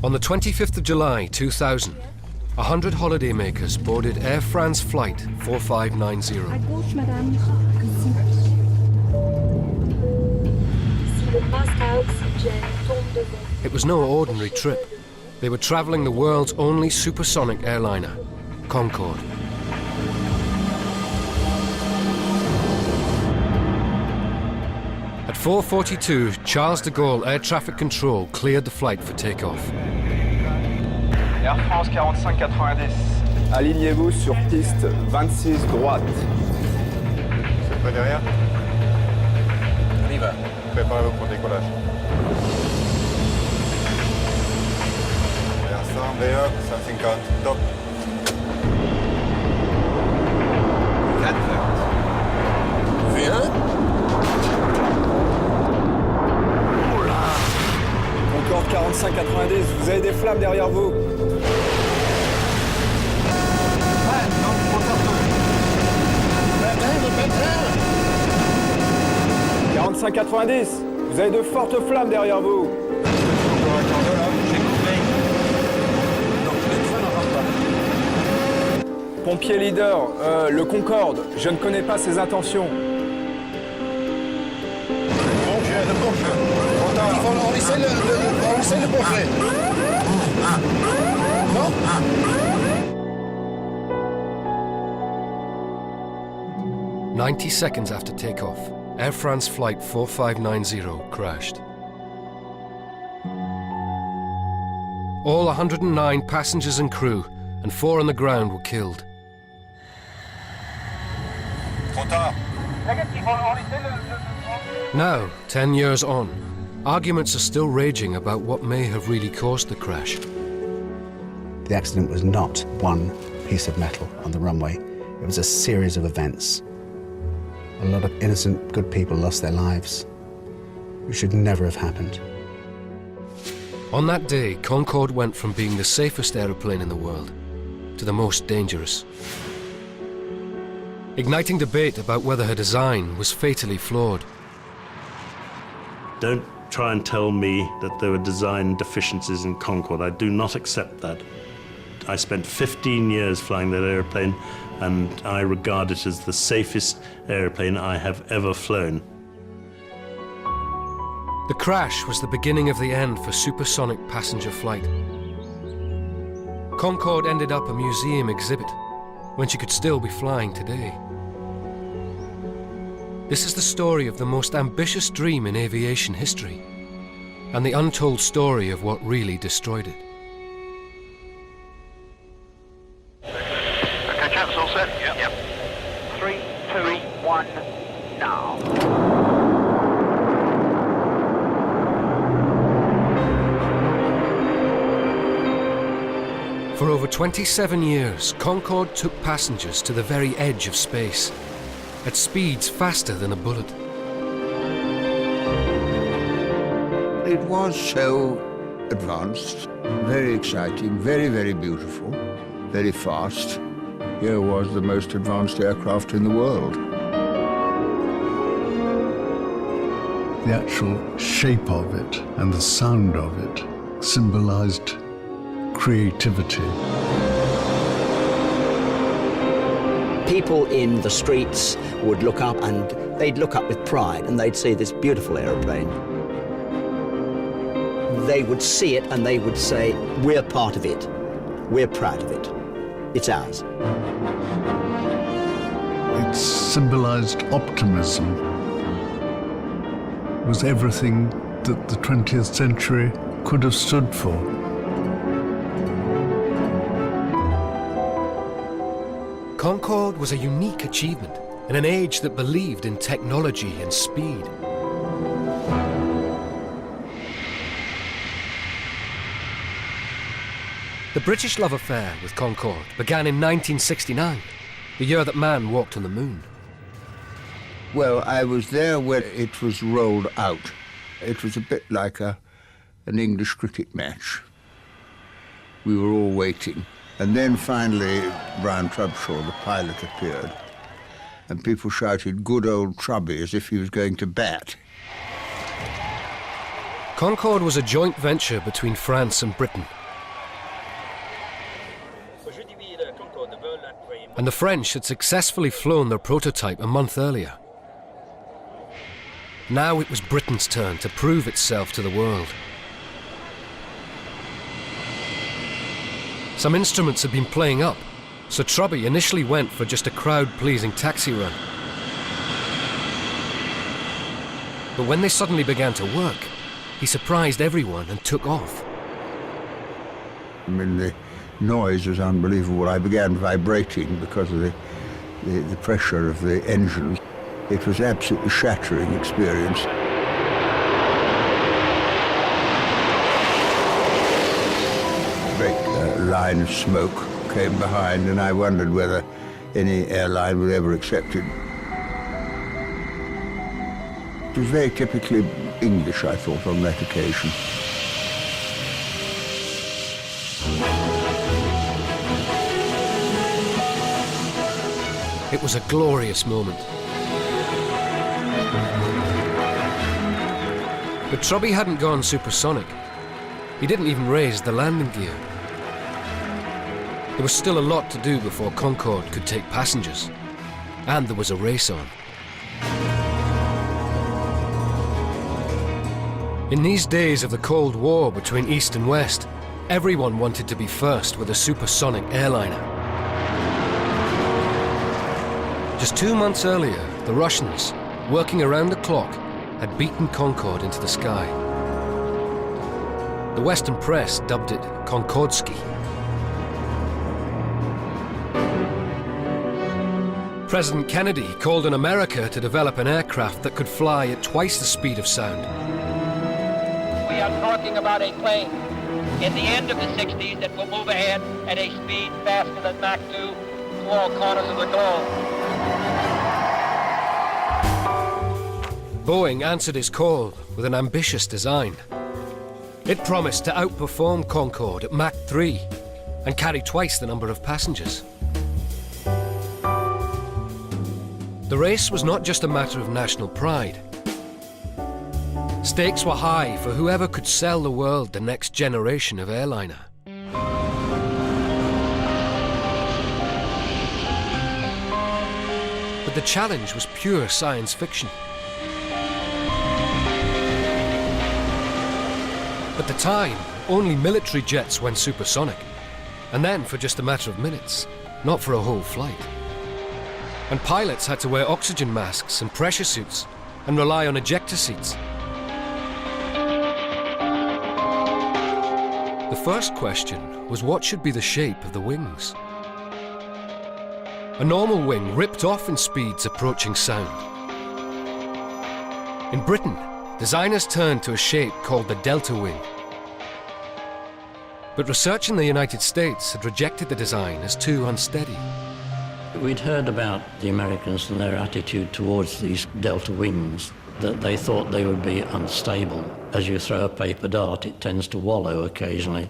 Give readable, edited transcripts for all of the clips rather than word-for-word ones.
On the 25th of July 2000, 100 holidaymakers boarded Air France flight 4590. It was no ordinary trip. They were traveling the world's only supersonic airliner, Concorde. At 4:42, Charles de Gaulle Air Traffic Control cleared the flight for takeoff. Air France 4590. Alignez-vous sur piste 26 droite. C'est près derrière? On y va. Préparez-vous pour le décollage. Vers 100, VE, 150, top. 4 V1. Concorde 4590, vous avez des flammes derrière vous. 4590, vous avez de fortes flammes derrière vous. Pompier leader, le Concorde, je ne connais pas ses intentions. On essaie le portrait. Non? 90 seconds after takeoff, Air France flight 4590 crashed. All 109 passengers and crew and 4 on the ground were killed. Now, 10 years on, arguments are still raging about what may have really caused the crash. The accident was not one piece of metal on the runway. It was a series of events. A lot of innocent, good people lost their lives. It should never have happened. On that day, Concorde went from being the safest aeroplane in the world to the most dangerous, igniting debate about whether her design was fatally flawed. Don't try and tell me that there were design deficiencies in Concorde. I do not accept that. I spent 15 years flying that airplane, and I regard it as the safest airplane I have ever flown. The crash was the beginning of the end for supersonic passenger flight. Concorde ended up a museum exhibit when she could still be flying today. This is the story of the most ambitious dream in aviation history, and the untold story of what really destroyed it. Okay, chaps, all set? Yep. 3, 2, 1, now. For over 27 years, Concorde took passengers to the very edge of space, at speeds faster than a bullet. It was so advanced, very exciting, very, very beautiful, very fast. Here was the most advanced aircraft in the world. The actual shape of it and the sound of it symbolized creativity. People in the streets would look up, and they'd look up with pride, and they'd see this beautiful aeroplane. They would see it and they would say, we're part of it. We're proud of it. It's ours. It symbolized optimism. It was everything that the 20th century could have stood for. Concorde was a unique achievement in an age that believed in technology and speed. The British love affair with Concorde began in 1969, the year that man walked on the moon. Well, I was there when it was rolled out. It was a bit like an English cricket match. We were all waiting. And then finally, Brian Trubshaw, the pilot, appeared. And people shouted, "Good old Trubby," as if he was going to bat. Concorde was a joint venture between France and Britain. And the French had successfully flown their prototype a month earlier. Now it was Britain's turn to prove itself to the world. Some instruments had been playing up, so Trubby initially went for just a crowd-pleasing taxi run. But when they suddenly began to work, he surprised everyone and took off. I mean, the noise was unbelievable. I began vibrating because of the pressure of the engines. It was an absolutely shattering experience. A great line of smoke came behind, and I wondered whether any airline would ever accept it. It was very typically English, I thought, on that occasion. It was a glorious moment. But Trubby hadn't gone supersonic. He didn't even raise the landing gear. There was still a lot to do before Concorde could take passengers. And there was a race on. In these days of the Cold War between East and West, everyone wanted to be first with a supersonic airliner. Just 2 months earlier, the Russians, working around the clock, had beaten Concorde into the sky. The Western press dubbed it Concordski. President Kennedy called on America to develop an aircraft that could fly at twice the speed of sound. We are talking about a plane in the end of the 60s that will move ahead at a speed faster than Mach 2 to all corners of the globe. Boeing answered his call with an ambitious design. It promised to outperform Concorde at Mach 3 and carry twice the number of passengers. The race was not just a matter of national pride. Stakes were high for whoever could sell the world the next generation of airliner. But the challenge was pure science fiction. At the time, only military jets went supersonic, and then for just a matter of minutes, not for a whole flight. And pilots had to wear oxygen masks and pressure suits and rely on ejector seats. The first question was what should be the shape of the wings. A normal wing ripped off in speeds approaching sound. In Britain, designers turned to a shape called the delta wing. But research in the United States had rejected the design as too unsteady. We'd heard about the Americans and their attitude towards these delta wings, that they thought they would be unstable. As you throw a paper dart, it tends to wallow occasionally,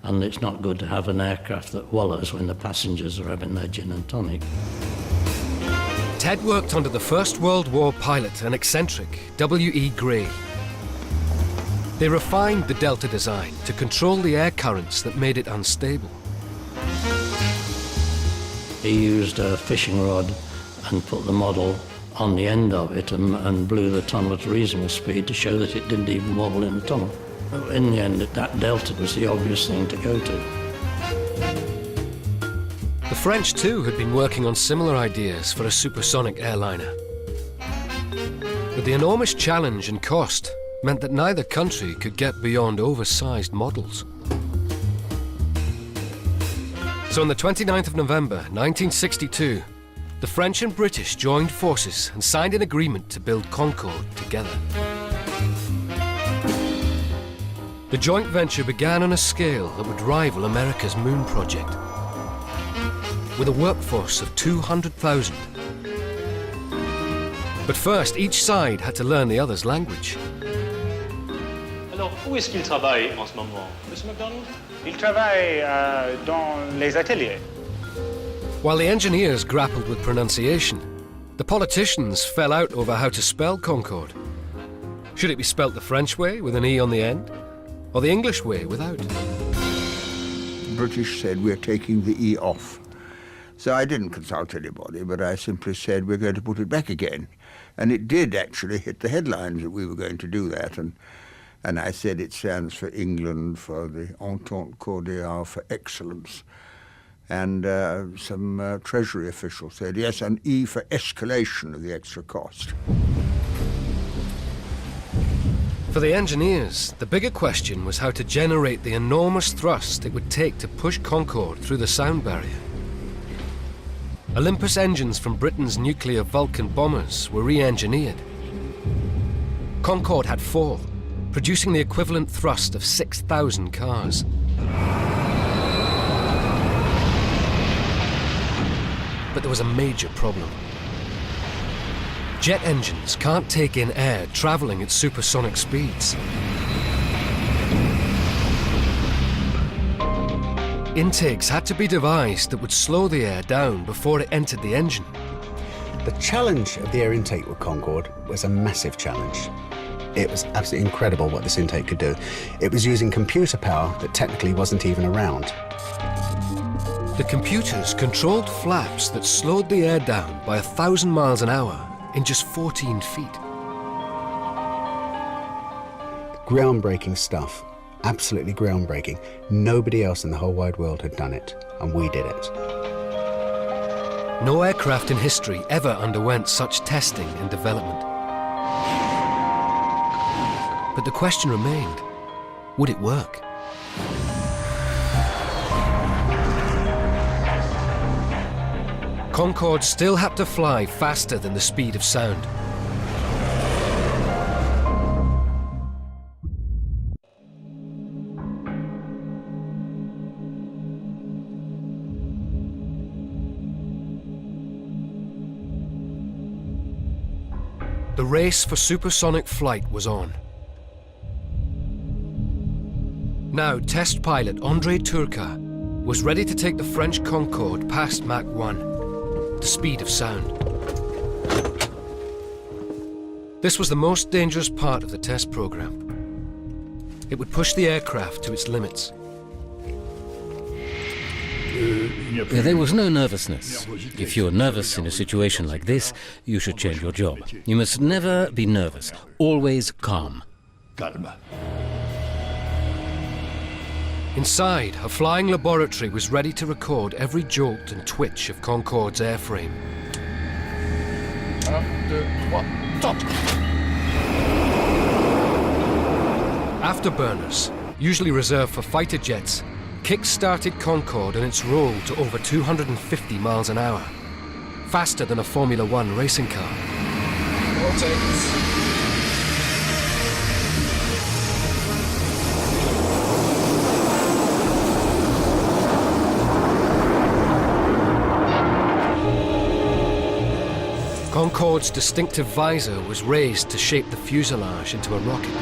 and it's not good to have an aircraft that wallows when the passengers are having their gin and tonic. Ted worked under the First World War pilot and eccentric W.E. Gray. They refined the delta design to control the air currents that made it unstable. He used a fishing rod and put the model on the end of it and blew the tunnel at a reasonable speed to show that it didn't even wobble in the tunnel. In the end, that delta was the obvious thing to go to. The French too had been working on similar ideas for a supersonic airliner. But the enormous challenge and cost meant that neither country could get beyond oversized models. So on the 29th of November 1962, the French and British joined forces and signed an agreement to build Concorde together. The joint venture began on a scale that would rival America's moon project, with a workforce of 200,000. But first, each side had to learn the other's language. Alors, où est-ce qu'il travaille en ce moment, Monsieur McDonald? Il travaille dans les ateliers. While the engineers grappled with pronunciation, the politicians fell out over how to spell Concorde. Should it be spelt the French way with an E on the end, or the English way without? The British said, we're taking the E off. So I didn't consult anybody, but I simply said, we're going to put it back again. And it did actually hit the headlines that we were going to do that. And I said it stands for England, for the Entente Cordiale, for excellence. And some Treasury officials said, yes, and E for escalation of the extra cost. For the engineers, the bigger question was how to generate the enormous thrust it would take to push Concorde through the sound barrier. Olympus engines from Britain's nuclear Vulcan bombers were re-engineered. Concorde had 4, producing the equivalent thrust of 6,000 cars. But there was a major problem. Jet engines can't take in air traveling at supersonic speeds. Intakes had to be devised that would slow the air down before it entered the engine. The challenge of the air intake with Concorde was a massive challenge. It was absolutely incredible what this intake could do. It was using computer power that technically wasn't even around. The computers controlled flaps that slowed the air down by 1,000 miles an hour in just 14 feet. Groundbreaking stuff. Absolutely groundbreaking. Nobody else in the whole wide world had done it, and we did it. No aircraft in history ever underwent such testing and development. But the question remained, would it work? Concorde still had to fly faster than the speed of sound. The race for supersonic flight was on. Now, test pilot André Turcat was ready to take the French Concorde past Mach 1, the speed of sound. This was the most dangerous part of the test program. It would push the aircraft to its limits. There was no nervousness. If you're nervous in a situation like this, you should change your job. You must never be nervous, always calm. Inside, a flying laboratory was ready to record every jolt and twitch of Concorde's airframe. 1, 2, 3, top! Afterburners, usually reserved for fighter jets, kick-started Concorde on its roll to over 250 miles an hour, faster than a Formula One racing car. Concorde's distinctive visor was raised to shape the fuselage into a rocket.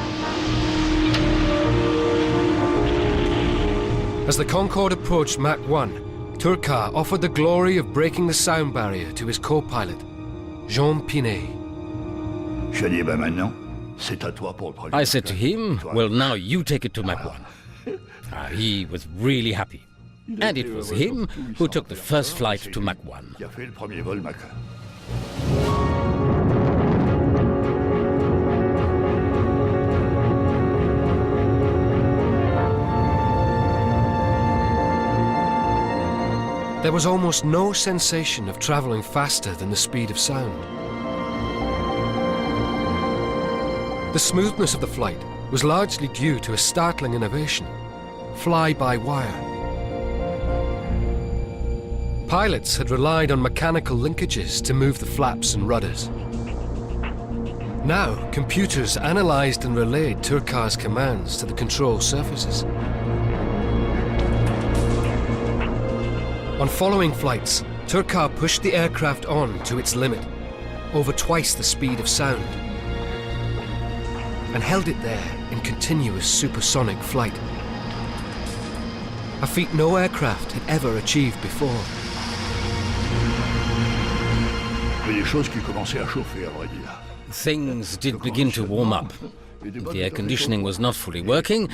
As the Concorde approached Mach 1, Turcat offered the glory of breaking the sound barrier to his co-pilot, Jean Pinet. I said to him, well, now you take it to Mach 1. He was really happy. And it was him who took the first flight to Mach 1. There was almost no sensation of traveling faster than the speed of sound. The smoothness of the flight was largely due to a startling innovation: fly-by-wire. Pilots had relied on mechanical linkages to move the flaps and rudders. Now, computers analyzed and relayed Turcat's commands to the control surfaces. On following flights, Turcat pushed the aircraft on to its limit, over twice the speed of sound, and held it there in continuous supersonic flight. A feat no aircraft had ever achieved before. Things did begin to warm up. The air conditioning was not fully working,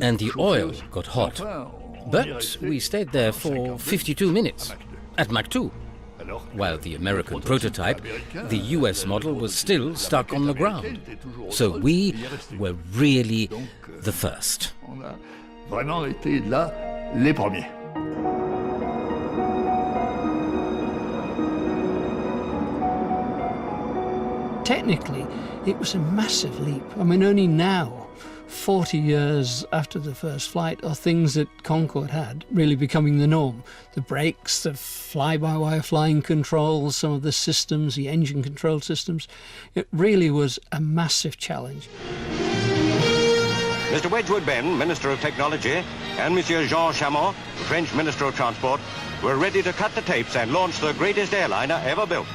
and the oil got hot. But we stayed there for 52 minutes, at Mach 2, while the American prototype, the US model, was still stuck on the ground. So we were really the first. On a vraiment été là les premiers. Technically, it was a massive leap. I mean, only now, 40 years after the first flight, are things that Concorde had really becoming the norm. The brakes, the fly-by-wire flying controls, some of the systems, the engine control systems. It really was a massive challenge. Mr. Wedgwood Ben, Minister of Technology, and Monsieur Jean Chamon, French Minister of Transport, were ready to cut the tapes and launch the greatest airliner ever built.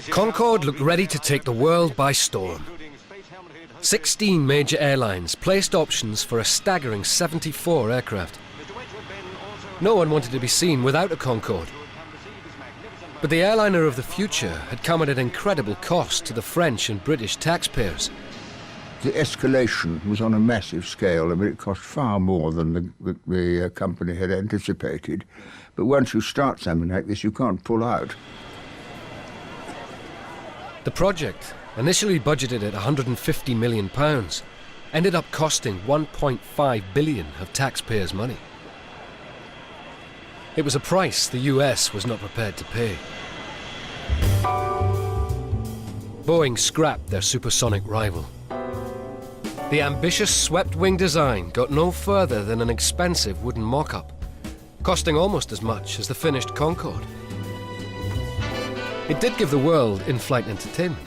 Concorde looked ready to take the world by storm. 16 major airlines placed options for a staggering 74 aircraft. No one wanted to be seen without a Concorde. But the airliner of the future had come at an incredible cost to the French and British taxpayers. The escalation was on a massive scale. I mean, it cost far more than the company had anticipated. But once you start something like this, you can't pull out. The project, initially budgeted at £150 million, ended up costing £1.5 billion of taxpayers' money. It was a price the US was not prepared to pay. Boeing scrapped their supersonic rival. The ambitious swept-wing design got no further than an expensive wooden mock-up, costing almost as much as the finished Concorde. It did give the world in-flight entertainment.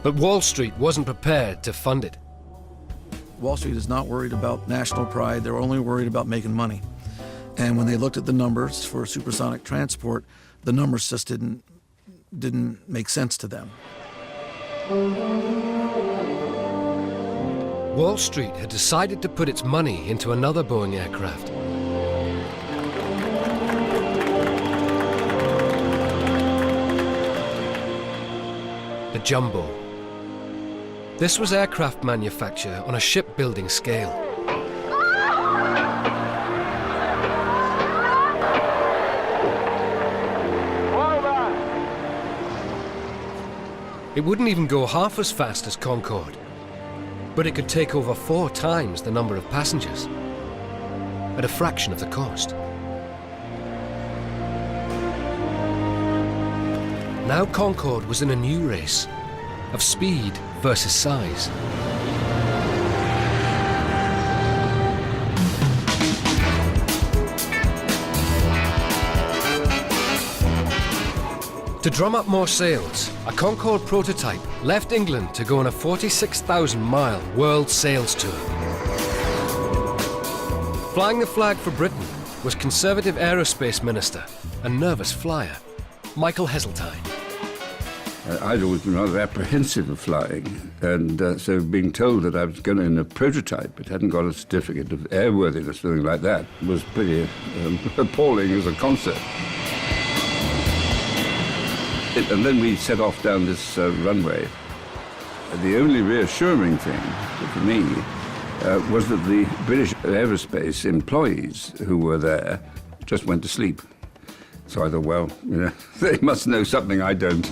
But Wall Street wasn't prepared to fund it. Wall Street is not worried about national pride, they're only worried about making money. And when they looked at the numbers for supersonic transport, the numbers just didn't make sense to them. Wall Street had decided to put its money into another Boeing aircraft. The Jumbo. This was aircraft manufacture on a shipbuilding scale. It wouldn't even go half as fast as Concorde, but it could take over 4 times the number of passengers at a fraction of the cost. Now Concorde was in a new race of speed versus size. To drum up more sales, a Concorde prototype left England to go on a 46,000-mile world sales tour. Flying the flag for Britain was Conservative Aerospace Minister and nervous flyer, Michael Heseltine. I'd always been rather apprehensive of flying, and so being told that I was going in a prototype but hadn't got a certificate of airworthiness, something like that, was pretty appalling as a concept. And then we set off down this runway. The only reassuring thing for me was that the British Aerospace employees who were there just went to sleep. So I thought, well, they must know something I don't.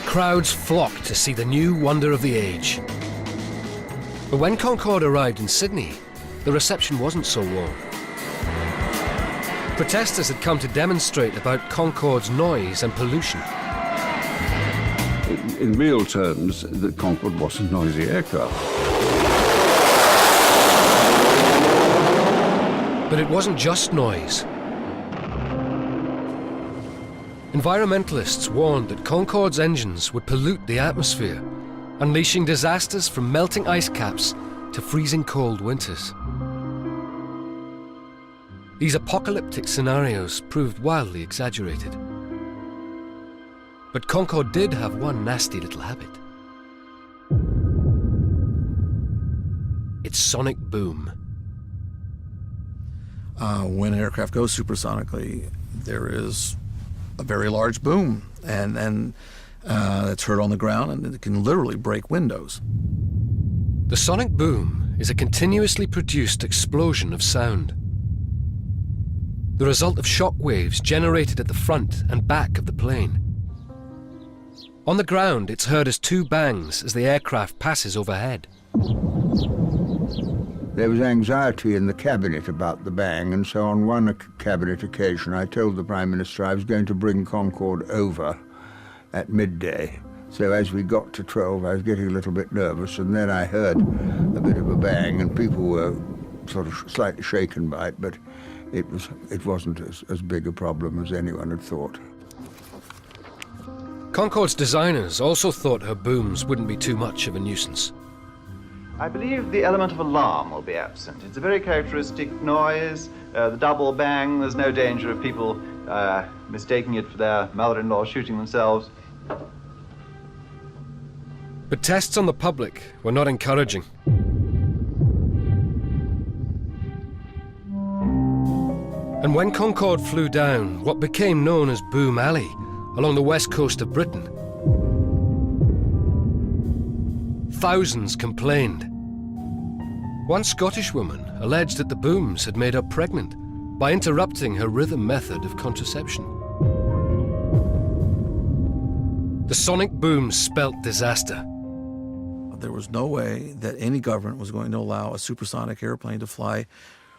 Crowds flocked to see the new wonder of the age. But when Concorde arrived in Sydney, the reception wasn't so warm. Protesters had come to demonstrate about Concorde's noise and pollution. In real terms, the Concorde was a noisy aircraft. But it wasn't just noise. Environmentalists warned that Concorde's engines would pollute the atmosphere, unleashing disasters from melting ice caps to freezing cold winters. These apocalyptic scenarios proved wildly exaggerated. But Concorde did have one nasty little habit. Its sonic boom. When an aircraft goes supersonically, there is a very large boom, and that's heard on the ground, and it can literally break windows. The sonic boom is a continuously produced explosion of sound. The result of shock waves generated at the front and back of the plane. On the ground, it's heard as two bangs as the aircraft passes overhead. There was anxiety in the cabinet about the bang, and so on one cabinet occasion I told the Prime Minister I was going to bring Concorde over at midday. So as we got to 12, I was getting a little bit nervous, and then I heard a bit of a bang, and people were sort of slightly shaken by it, but it wasn't as big a problem as anyone had thought. Concorde's designers also thought her booms wouldn't be too much of a nuisance. I believe the element of alarm will be absent. It's a very characteristic noise, the double bang. There's no danger of people mistaking it for their mother-in-law shooting themselves. But tests on the public were not encouraging. And when Concorde flew down what became known as Boom Alley along the west coast of Britain, thousands complained. One Scottish woman alleged that the booms had made her pregnant by interrupting her rhythm method of contraception. The sonic boom spelt disaster. There was no way that any government was going to allow a supersonic airplane to fly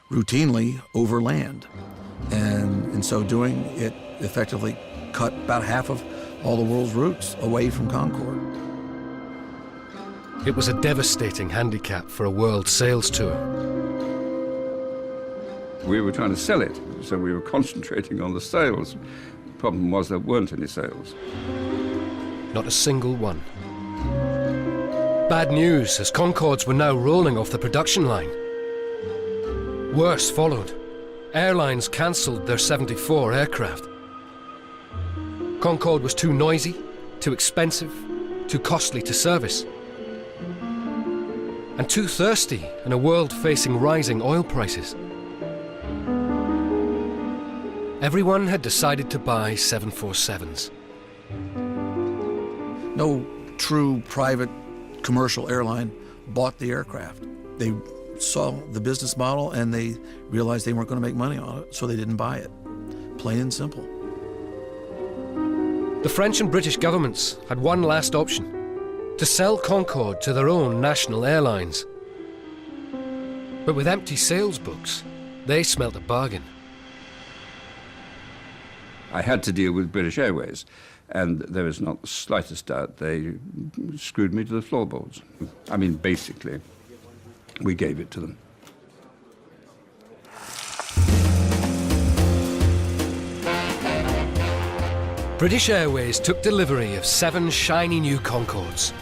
routinely over land. And in so doing, it effectively cut about half of all the world's routes away from Concorde. It was a devastating handicap for a world sales tour. We were trying to sell it, so we were concentrating on the sales. The problem was there weren't any sales. Not a single one. Bad news, as Concordes were now rolling off the production line. Worse followed. Airlines cancelled their 74 aircraft. Concorde was too noisy, too expensive, too costly to service, and too thirsty in a world facing rising oil prices. Everyone had decided to buy 747s. No true private commercial airline bought the aircraft. They saw the business model and they realized they weren't going to make money on it, so they didn't buy it. Plain and simple. The French and British governments had one last option: to sell Concorde to their own national airlines. But with empty sales books, they smelt a bargain. I had to deal with British Airways, and there is not the slightest doubt they screwed me to the floorboards. I mean, basically, we gave it to them. British Airways took delivery of 7 shiny new Concordes,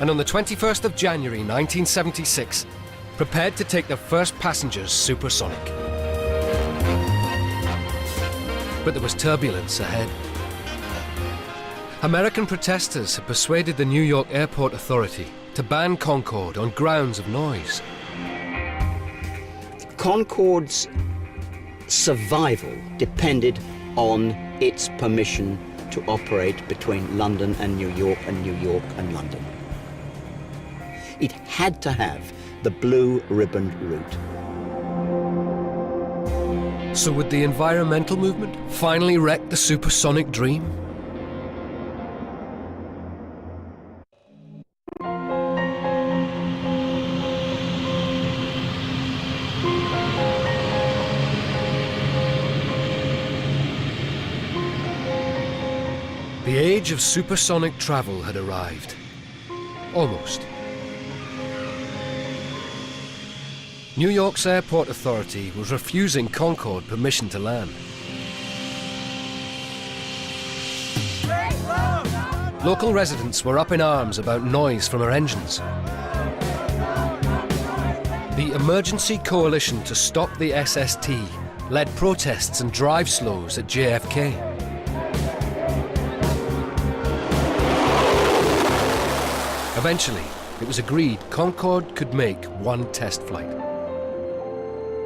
and on the 21st of January 1976, prepared to take their first passengers supersonic. But there was turbulence ahead. American protesters had persuaded the New York Airport Authority to ban Concorde on grounds of noise. Concorde's survival depended on its permission to operate between London and New York and New York and London. It had to have the blue ribbon route. So would the environmental movement finally wreck the supersonic dream? The age of supersonic travel had arrived. Almost. New York's Airport Authority was refusing Concorde permission to land. Local residents were up in arms about noise from her engines. The Emergency Coalition to Stop the SST led protests and drive-slows at JFK. Eventually, it was agreed Concorde could make one test flight.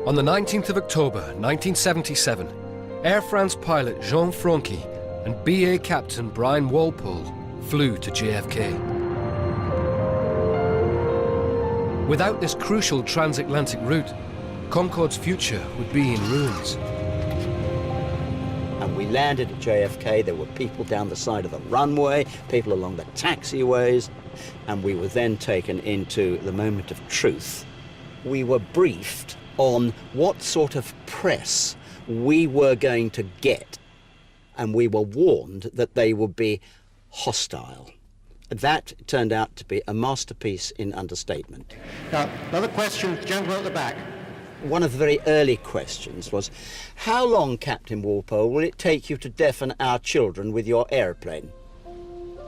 On the 19th of October 1977, Air France pilot Jean Franqui and BA captain Brian Walpole flew to JFK. Without this crucial transatlantic route, Concorde's future would be in ruins. And we landed at JFK. There were people down the side of the runway, people along the taxiways, and we were then taken into the moment of truth. We were briefed on what sort of press we were going to get, and we were warned that they would be hostile. That turned out to be a masterpiece in understatement. Now, another question, gentleman at the back. One of the very early questions was, how long, Captain Walpole, will it take you to deafen our children with your aeroplane?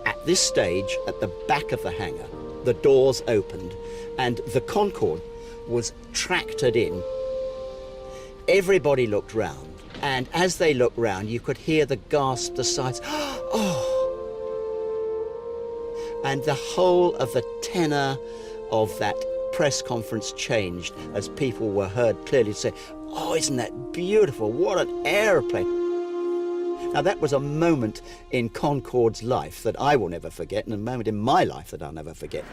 At this stage, at the back of the hangar, the doors opened and the Concorde was tractored in. Everybody looked round, and as they looked round, you could hear the gasp, the sighs, oh! And the whole of the tenor of that press conference changed as people were heard clearly say, oh, isn't that beautiful? What an aeroplane. Now, that was a moment in Concorde's life that I will never forget, and a moment in my life that I'll never forget.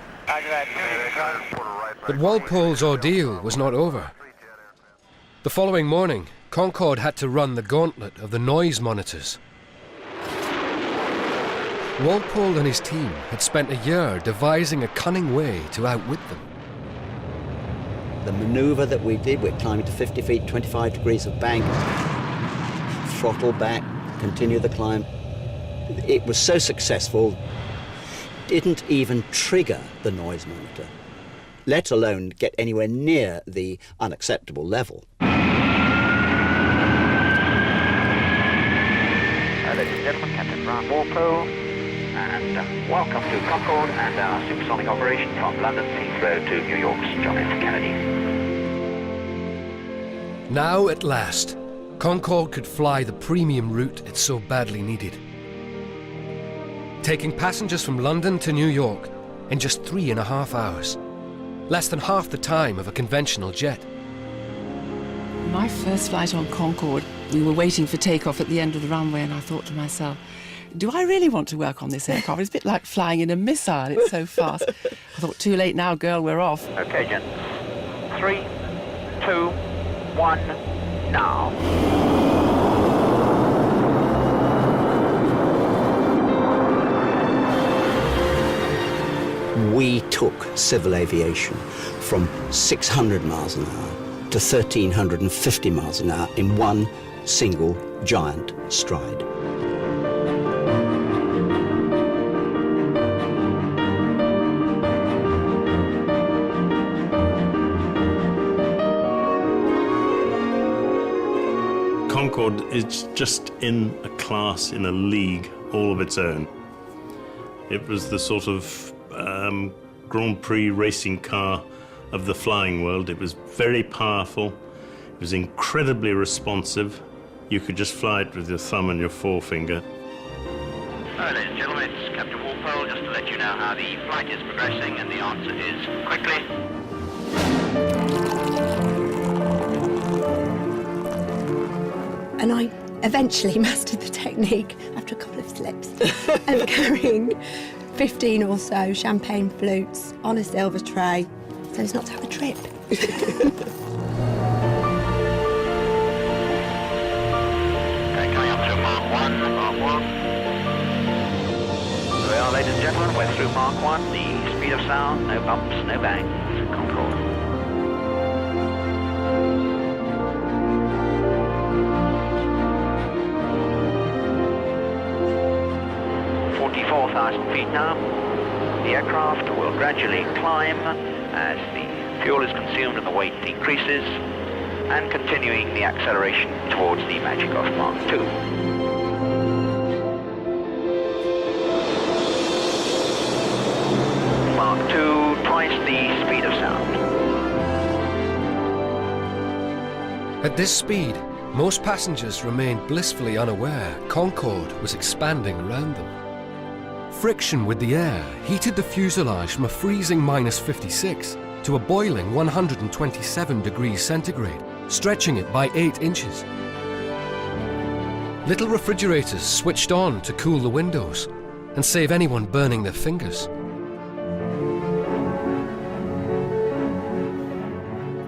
But Walpole's ordeal was not over. The following morning, Concorde had to run the gauntlet of the noise monitors. Walpole and his team had spent a year devising a cunning way to outwit them. The manoeuvre that we did, we're climbing to 50 feet, 25 degrees of bank, throttle back, continue the climb. It was so successful, didn't even trigger the noise monitor, let alone get anywhere near the unacceptable level. Ladies and gentlemen, Captain Brian Walpole, and welcome to Concorde and our supersonic operation from London Heathrow to New York's John F. Kennedy. Now, at last, Concorde could fly the premium route it so badly needed. Taking passengers from London to New York in just 3.5 hours, less than half the time of a conventional jet. My first flight on Concorde, we were waiting for takeoff at the end of the runway, and I thought to myself, do I really want to work on this aircraft? It's a bit like flying in a missile, it's so fast. I thought, too late now, girl, we're off. Okay, gents. 3, 2, 1, now. We took civil aviation from 600 miles an hour to 1,350 miles an hour in one single giant stride. Concorde is just in a class, in a league all of its own. It was the sort of Grand Prix racing car of the flying world. It was very powerful. It was incredibly responsive. You could just fly it with your thumb and your forefinger. Ladies and gentlemen, it's Captain Walpole, just to let you know how the flight is progressing, and the answer is quickly. And I eventually mastered the technique after a couple of slips of carrying 15 or so champagne flutes on a silver tray so as not to have a trip. Okay, coming up to Mark 1, Mark 1. There we are, ladies and gentlemen, we're through Mark 1, the speed of sound, no bumps, no bangs, Concorde. Feet now. The aircraft will gradually climb as the fuel is consumed and the weight decreases, and continuing the acceleration towards the magic of Mark 2. Mark 2, twice the speed of sound. At this speed, most passengers remained blissfully unaware Concorde was expanding around them. Friction with the air heated the fuselage from a freezing -56 to a boiling 127 degrees centigrade, stretching it by 8 inches. Little refrigerators switched on to cool the windows, and save anyone burning their fingers.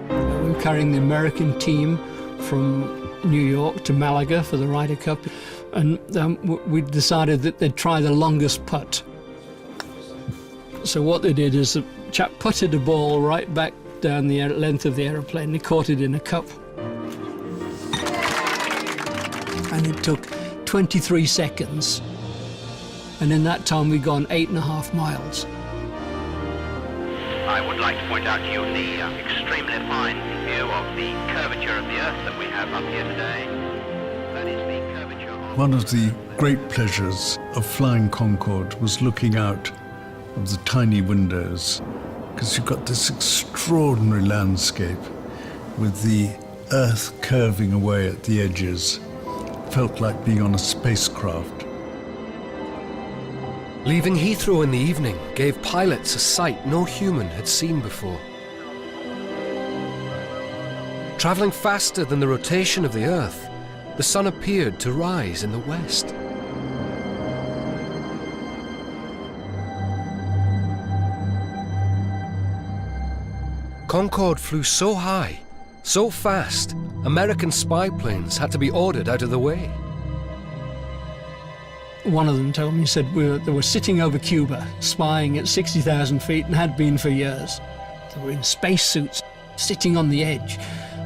We were carrying the American team from New York to Malaga for the Ryder Cup, and we decided that they'd try the longest putt. So what they did is the chap putted a ball right back down the length of the aeroplane. They caught it in a cup. And it took 23 seconds. And in that time, we'd gone 8.5 miles. I would like to point out to you the extremely fine view of the curvature of the Earth that we have up here today. That is the curvature of... One of the great pleasures of flying Concorde was looking out of the tiny windows, because you've got this extraordinary landscape with the Earth curving away at the edges. Felt like being on a spacecraft. Leaving Heathrow in the evening gave pilots a sight no human had seen before. Travelling faster than the rotation of the Earth, the sun appeared to rise in the west. Concorde flew so high, so fast, American spy planes had to be ordered out of the way. One of them told me, he said they were sitting over Cuba, spying at 60,000 feet and had been for years. They were in spacesuits, sitting on the edge,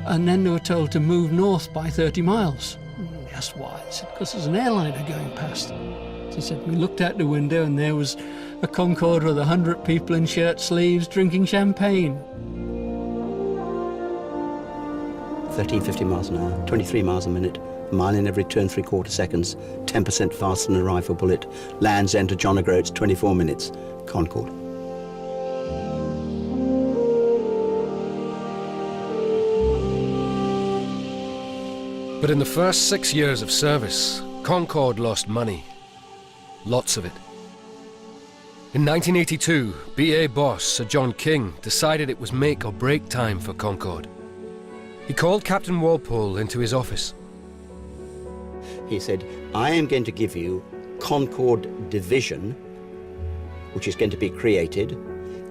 and then they were told to move north by 30 miles. I asked why. He said, because there's an airliner going past. He said, we looked out the window and there was a Concorde with 100 people in shirt sleeves drinking champagne. 1350 miles an hour, 23 miles a minute, a mile in every 2¾ seconds, 10% faster than a rifle bullet, lands enter John O'Groats, 24 minutes, Concorde. But in the first 6 years of service, Concorde lost money. Lots of it. In 1982, BA boss Sir John King decided it was make or break time for Concorde. He called Captain Walpole into his office. He said, I am going to give you Concorde Division, which is going to be created,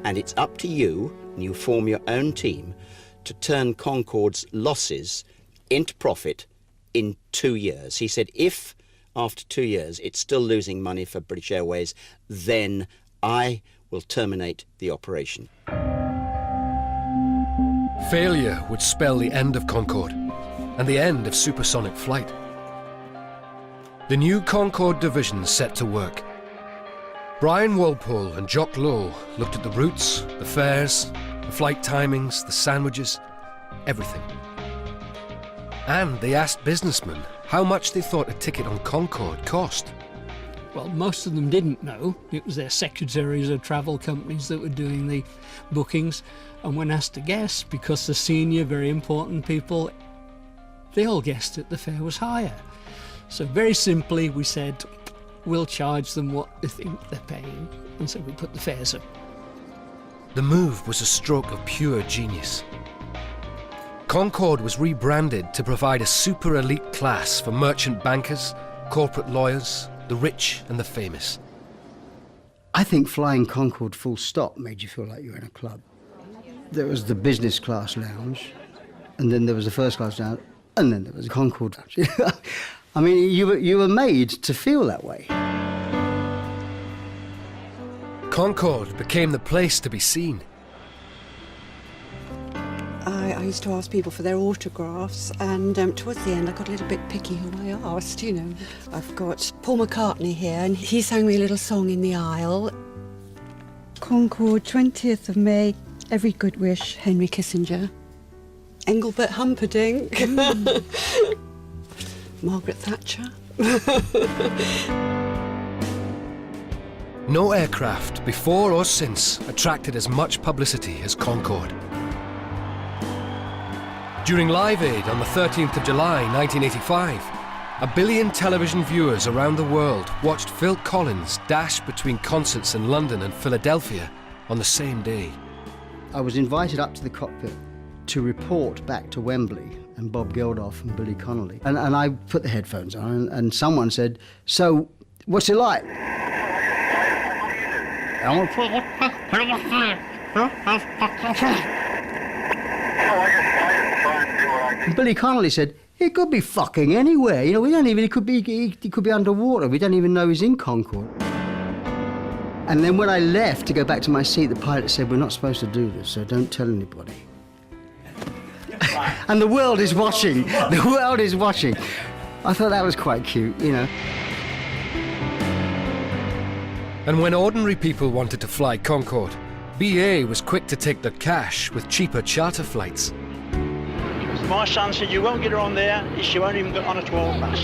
and it's up to you, and you form your own team, to turn Concorde's losses into profit in 2 years. He said, if after 2 years it's still losing money for British Airways, then I will terminate the operation. Failure would spell the end of Concorde and the end of supersonic flight. The new Concorde division set to work. Brian Walpole and Jock Lowe looked at the routes, the fares, the flight timings, the sandwiches, everything. And they asked businessmen how much they thought a ticket on Concorde cost. Well, most of them didn't know. It was their secretaries of travel companies that were doing the bookings. And when asked to guess, because the senior, very important people, they all guessed that the fare was higher. So very simply, we said, we'll charge them what they think they're paying. And so we put the fares up. The move was a stroke of pure genius. Concorde was rebranded to provide a super elite class for merchant bankers, corporate lawyers, the rich and the famous. I think flying Concorde full stop made you feel like you were in a club. There was the business class lounge, and then there was the first class lounge, and then there was the Concorde lounge. I mean, you were made to feel that way. Concorde became the place to be seen. I used to ask people for their autographs, and towards the end I got a little bit picky who I asked, you know. I've got Paul McCartney here, and he sang me a little song in the aisle. Concorde, 20th of May, every good wish, Henry Kissinger. Engelbert Humperdinck. Margaret Thatcher. No aircraft, before or since, attracted as much publicity as Concorde. During Live Aid on the 13th of July 1985, 1 billion television viewers around the world watched Phil Collins dash between concerts in London and Philadelphia on the same day. I was invited up to the cockpit to report back to Wembley and Bob Geldof and Billy Connolly. And I put the headphones on and someone said, so what's it like? And Billy Connolly said, it could be fucking anywhere. You know, we don't even, he could be underwater. We don't even know he's in Concorde. And then when I left to go back to my seat, the pilot said, we're not supposed to do this, so don't tell anybody. And the world is watching. The world is watching. I thought that was quite cute, you know. And when ordinary people wanted to fly Concorde, BA was quick to take the cash with cheaper charter flights. My son said you won't get her on there if she won't even get on a 12 bus.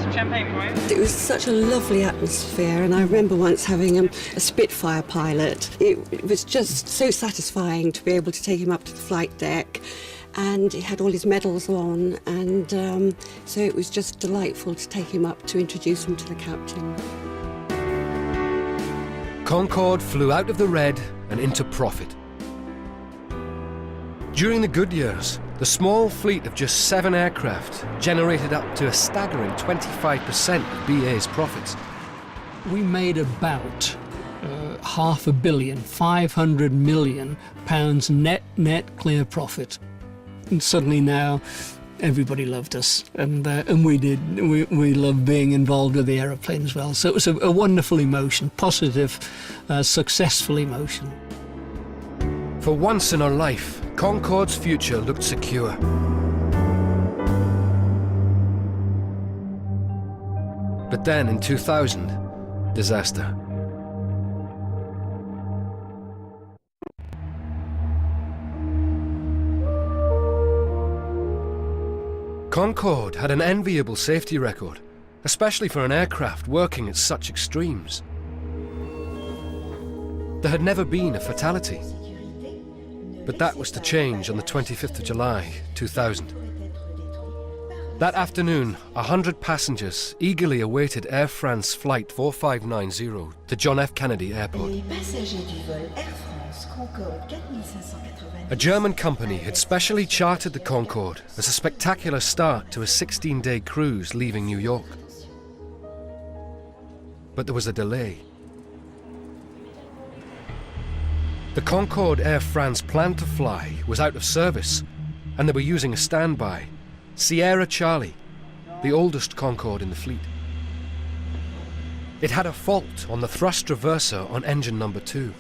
Some champagne for you? It was such a lovely atmosphere, and I remember once having a Spitfire pilot. It was just so satisfying to be able to take him up to the flight deck, and he had all his medals on, and so it was just delightful to take him up to introduce him to the captain. Concorde flew out of the red and into profit. During the good years, the small fleet of just 7 aircraft generated up to a staggering 25% of BA's profits. We made about £500 million, £500 million net clear profit. And suddenly now, everybody loved us, and we did. We loved being involved with the aeroplane as well. So it was a wonderful emotion, positive, successful emotion. For once in her life, Concorde's future looked secure. But then in 2000, disaster. Concorde had an enviable safety record, especially for an aircraft working at such extremes. There had never been a fatality. But that was to change on the 25th of July, 2000. That afternoon, 100 passengers eagerly awaited Air France Flight 4590 to John F. Kennedy Airport. A German company had specially chartered the Concorde as a spectacular start to a 16-day cruise leaving New York. But there was a delay. The Concorde Air France planned to fly was out of service, and they were using a standby, Sierra Charlie, the oldest Concorde in the fleet. It had a fault on the thrust reverser on engine number 2.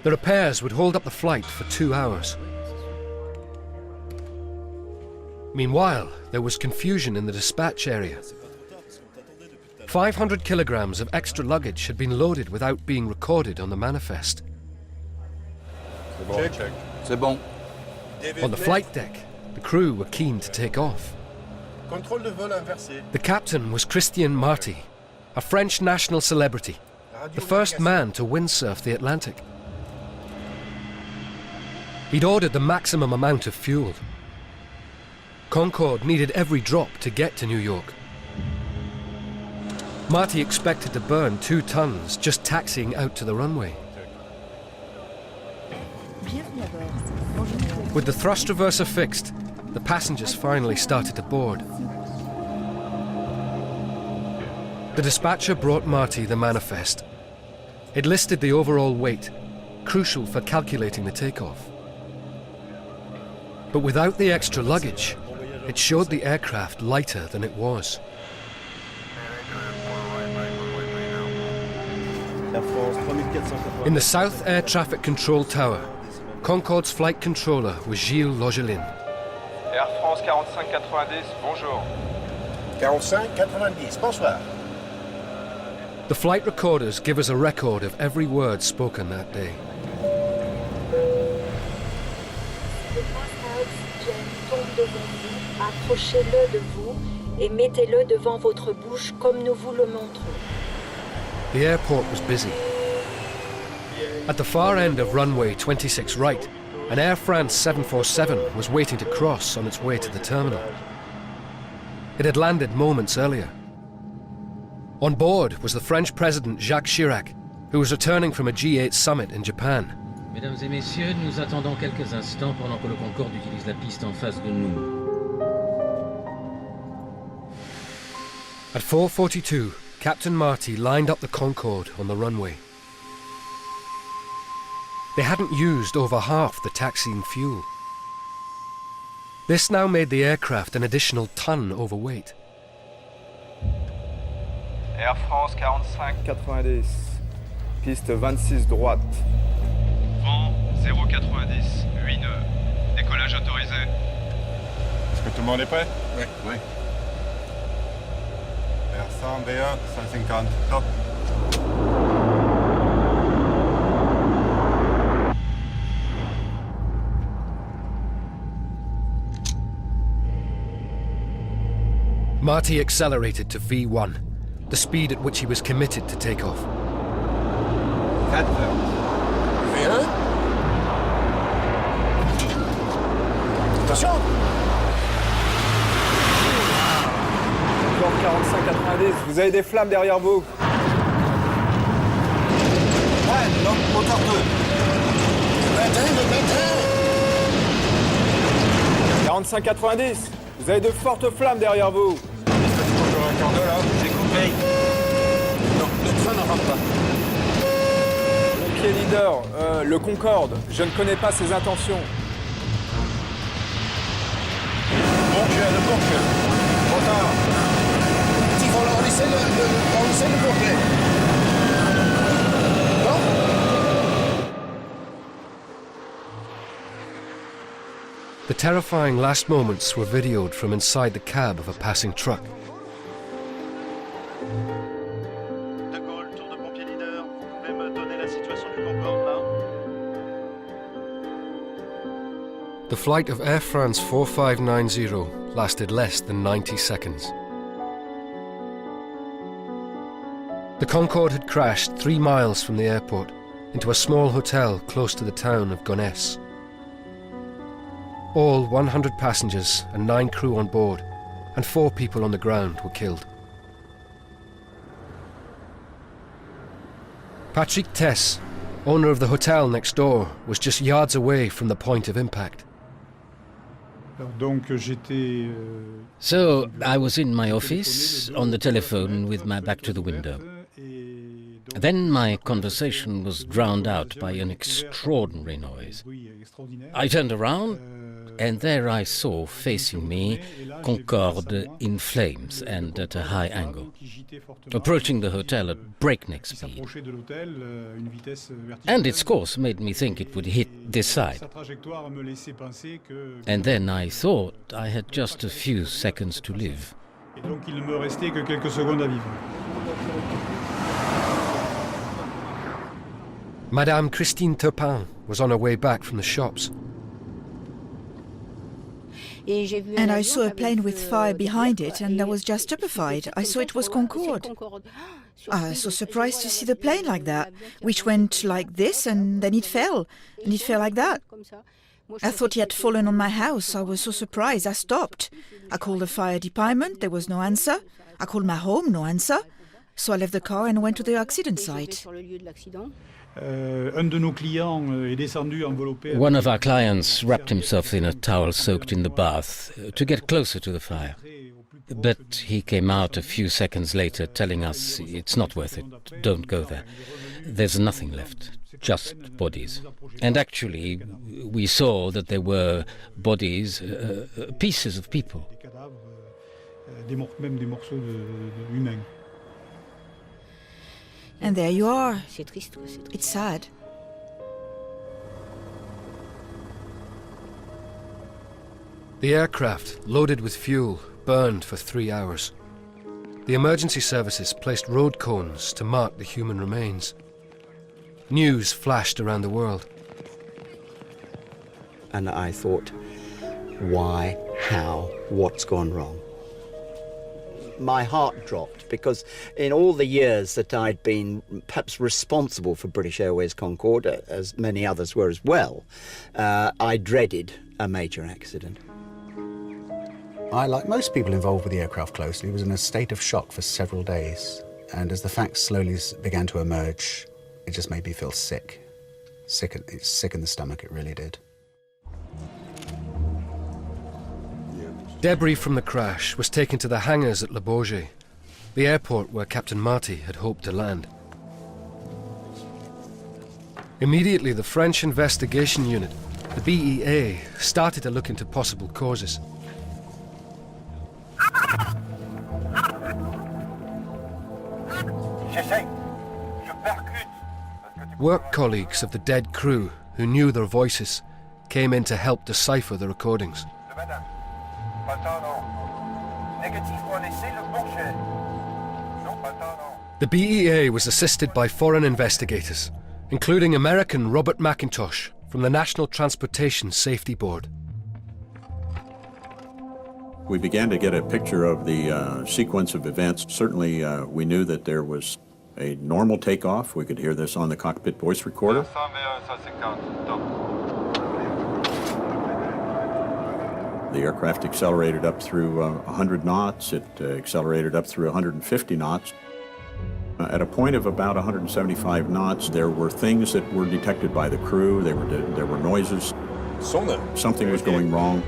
The repairs would hold up the flight for 2 hours. Meanwhile, there was confusion in the dispatch area. 500 kilograms of extra luggage had been loaded without being recorded on the manifest. Check. C'est bon. On the flight deck, the crew were keen to take off. Contrôle de vol inversé. The captain was Christian Marty, a French national celebrity, the first man to windsurf the Atlantic. He'd ordered the maximum amount of fuel. Concorde needed every drop to get to New York. Marty expected to burn 2 tons just taxiing out to the runway. With the thrust reverser fixed, the passengers finally started to board. The dispatcher brought Marty the manifest. It listed the overall weight, crucial for calculating the takeoff. But without the extra luggage, it showed the aircraft lighter than it was. In the South Air Traffic Control Tower, Concorde's flight controller was Gilles Logelin. Air France 4590, bonjour. 4590, bonsoir. The flight recorders give us a record of every word spoken that day. Approchez-le de vous et mettez-le devant votre bouche comme nous vous le montrons. The airport was busy. At the far end of runway 26 right, an Air France 747 was waiting to cross on its way to the terminal. It had landed moments earlier. On board was the French President Jacques Chirac, who was returning from a G8 summit in Japan. Mesdames et messieurs, nous attendons quelques instants pendant que le Concorde utilise la piste en face de nous. At 4:42, Captain Marty lined up the Concorde on the runway. They hadn't used over half the taxiing fuel. This now made the aircraft an additional ton overweight. Air France 45-90, piste 26 droite. Vent 0,90, 8 nœuds. Décollage autorisé. Est-ce que tout le monde est prêt? Oui. Oui. R100, B1, 150, top. Marty accelerated to V1, the speed at which he was committed to take off. V1. Attention! Concorde 45-90, vous avez des flammes derrière vous. Ouais, donc, moteur 2. Maintien. 45-90, vous avez de fortes flammes derrière vous. Un quart d'heure là, j'ai compris. Non, le train ne rentre pas. Pompier leader, le Concorde, je ne connais pas ses intentions. Pontchel, le Pontchel. Retard. Petit volant, on essaie le complet. The terrifying last moments were videoed from inside the cab of a passing truck. De Gaulle, tour de pompier leader. Vous pouvez me donner la situation du Concorde là? The flight of Air France 4590 lasted less than 90 seconds. The Concorde had crashed 3 miles from the airport into a small hotel close to the town of Gonesse. All 100 passengers and 9 crew on board, and 4 people on the ground were killed. Patrick Tess, owner of the hotel next door, was just yards away from the point of impact. So I was in my office, on the telephone with my back to the window. Then my conversation was drowned out by an extraordinary noise. I turned around, and there I saw, facing me, Concorde in flames and at a high angle, approaching the hotel at breakneck speed. And its course made me think it would hit this side. And then I thought I had just a few seconds to live. Madame Christine Turpin was on her way back from the shops. And I saw a plane with fire behind it, and I was just stupefied. I saw it was Concorde. I was so surprised to see the plane like that, which went like this, and then it fell like that. I thought he had fallen on my house. I was so surprised. I stopped. I called the fire department. There was no answer. I called my home. No answer. So I left the car and went to the accident site. One of our clients wrapped himself in a towel soaked in the bath to get closer to the fire. But he came out a few seconds later telling us it's not worth it, don't go there. There's nothing left, just bodies. And actually, we saw that there were bodies, pieces of people. And there you are. It's sad. The aircraft, loaded with fuel, burned for 3 hours. The emergency services placed road cones to mark the human remains. News flashed around the world. And I thought, why, how, what's gone wrong? My heart dropped because in all the years that I'd been perhaps responsible for British Airways Concorde, as many others were as well, I dreaded a major accident. I, like most people involved with the aircraft closely, was in a state of shock for several days. And as the facts slowly began to emerge, it just made me feel sick. Sick in the stomach, it really did. Debris from the crash was taken to the hangars at Le Bourget. the airport where Captain Marty had hoped to land. Immediately, the French investigation unit, the BEA, started to look into possible causes. Work colleagues of the dead crew, who knew their voices, came in to help decipher the recordings. The BEA was assisted by foreign investigators, including American Robert McIntosh from the National Transportation Safety Board. We began to get a picture of the sequence of events. Certainly, we knew that there was a normal takeoff. We could hear this on the cockpit voice recorder. The aircraft accelerated up through 100 knots. It accelerated up through 150 knots. At a point of about 175 knots, there were things that were detected by the crew. There were noises. Something was going wrong.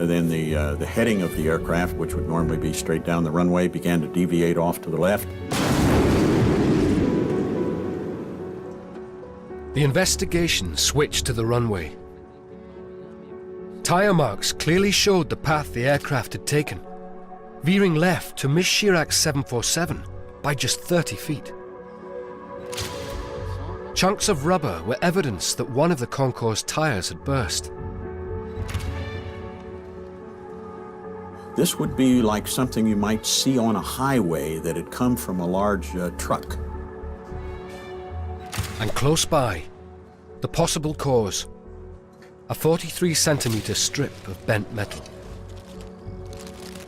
And then the heading of the aircraft, which would normally be straight down the runway, began to deviate off to the left. The investigation switched to the runway. Tire marks clearly showed the path the aircraft had taken, veering left to miss Chirac's 747 by just 30 feet. Chunks of rubber were evidence that one of the Concorde's tires had burst. This would be like something you might see on a highway that had come from a large truck. And close by, the possible cause, a 43-centimeter strip of bent metal.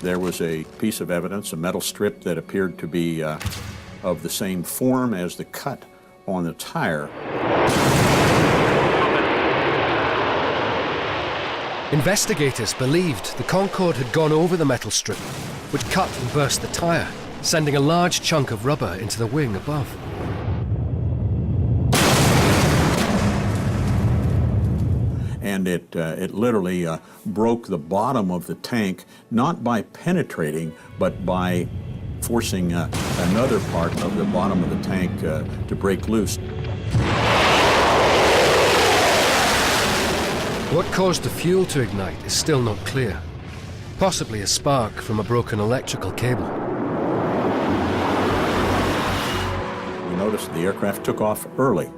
There was a piece of evidence, a metal strip that appeared to be of the same form as the cut on the tire. Investigators believed the Concorde had gone over the metal strip, which cut and burst the tire, sending a large chunk of rubber into the wing above. And it literally broke the bottom of the tank, not by penetrating, but by forcing another part of the bottom of the tank to break loose. What caused the fuel to ignite is still not clear. Possibly a spark from a broken electrical cable. We noticed the aircraft took off early.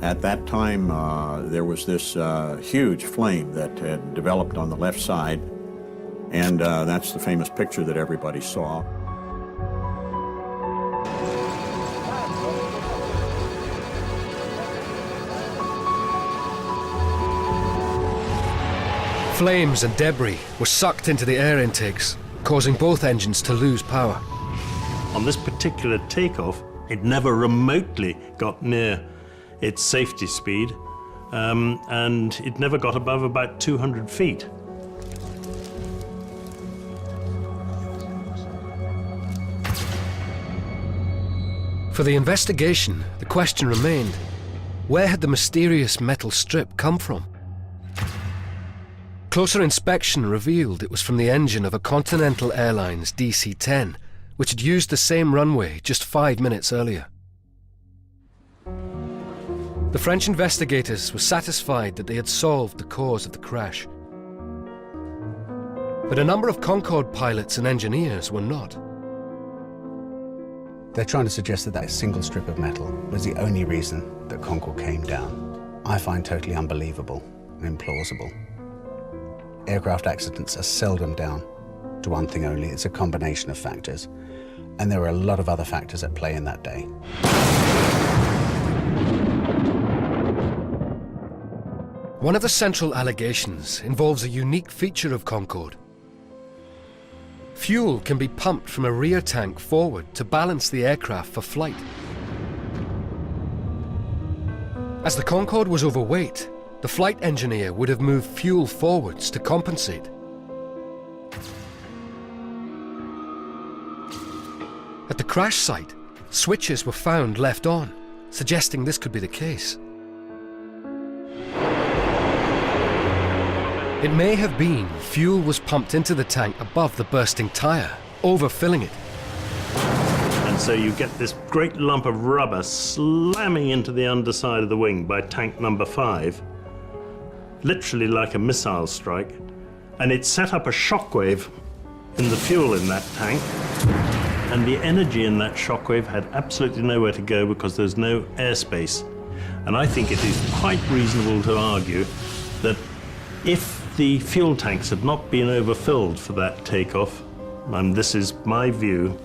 At that time, there was this huge flame that had developed on the left side, and that's the famous picture that everybody saw. Flames and debris were sucked into the air intakes, causing both engines to lose power. On this particular takeoff, it never remotely got near its safety speed, and it never got above about 200 feet. For the investigation, the question remained, where had the mysterious metal strip come from? Closer inspection revealed it was from the engine of a Continental Airlines DC-10, which had used the same runway just 5 minutes earlier. The French investigators were satisfied that they had solved the cause of the crash. But a number of Concorde pilots and engineers were not. They're trying to suggest that that single strip of metal was the only reason that Concorde came down. I find totally unbelievable and implausible. Aircraft accidents are seldom down to one thing only. It's a combination of factors. And there were a lot of other factors at play in that day. One of the central allegations involves a unique feature of Concorde. Fuel can be pumped from a rear tank forward to balance the aircraft for flight. As the Concorde was overweight, the flight engineer would have moved fuel forwards to compensate. At the crash site, switches were found left on, suggesting this could be the case. It may have been fuel was pumped into the tank above the bursting tyre, overfilling it. And so you get this great lump of rubber slamming into the underside of the wing by tank number 5, literally like a missile strike, and it set up a shockwave in the fuel in that tank, and the energy in that shockwave had absolutely nowhere to go because there's no airspace. And I think it is quite reasonable to argue that if the fuel tanks had not been overfilled for that takeoff, and this is my view,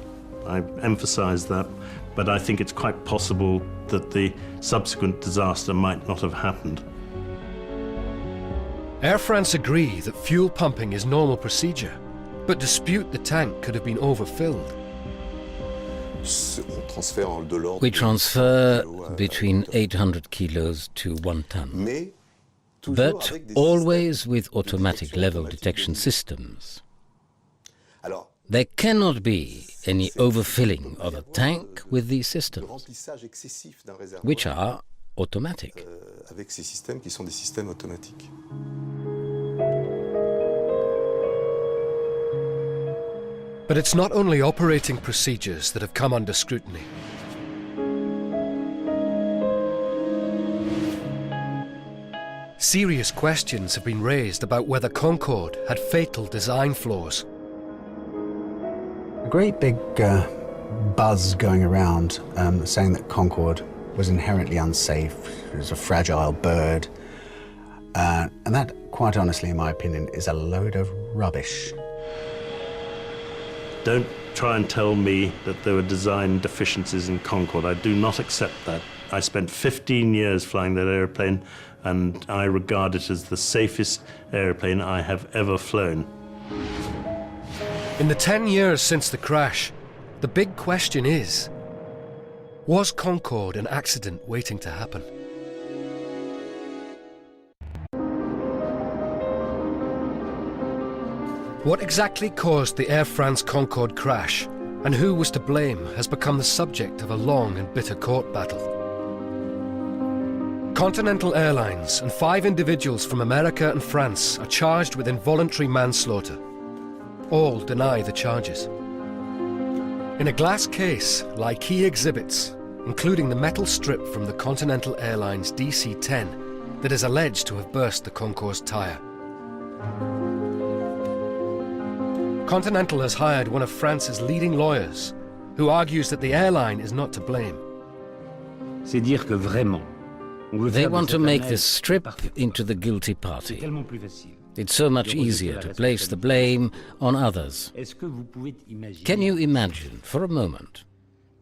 I emphasize that, but I think it's quite possible that the subsequent disaster might not have happened. Air France agree that fuel pumping is normal procedure, but dispute the tank could have been overfilled. We transfer between 800 kilos to 1 ton, but always with automatic level detection systems. There cannot be any overfilling of a tank with these systems, which are automatic. But it's not only operating procedures that have come under scrutiny. Serious questions have been raised about whether Concorde had fatal design flaws. A great big buzz going around saying that Concorde was inherently unsafe, it was a fragile bird, and that, quite honestly, in my opinion, is a load of rubbish. Don't try and tell me that there were design deficiencies in Concorde. I do not accept that. I spent 15 years flying that airplane, and I regard it as the safest airplane I have ever flown. In the 10 years since the crash, the big question is, was Concorde an accident waiting to happen? What exactly caused the Air France Concorde crash, and who was to blame, has become the subject of a long and bitter court battle. Continental Airlines and 5 individuals from America and France are charged with involuntary manslaughter. All deny the charges. In a glass case lie key exhibits, including the metal strip from the Continental Airlines DC-10 that is alleged to have burst the Concorde's tyre. Continental has hired one of France's leading lawyers, who argues that the airline is not to blame. They want to make this strip into the guilty party. It's so much easier to place the blame on others. Can you imagine, for a moment,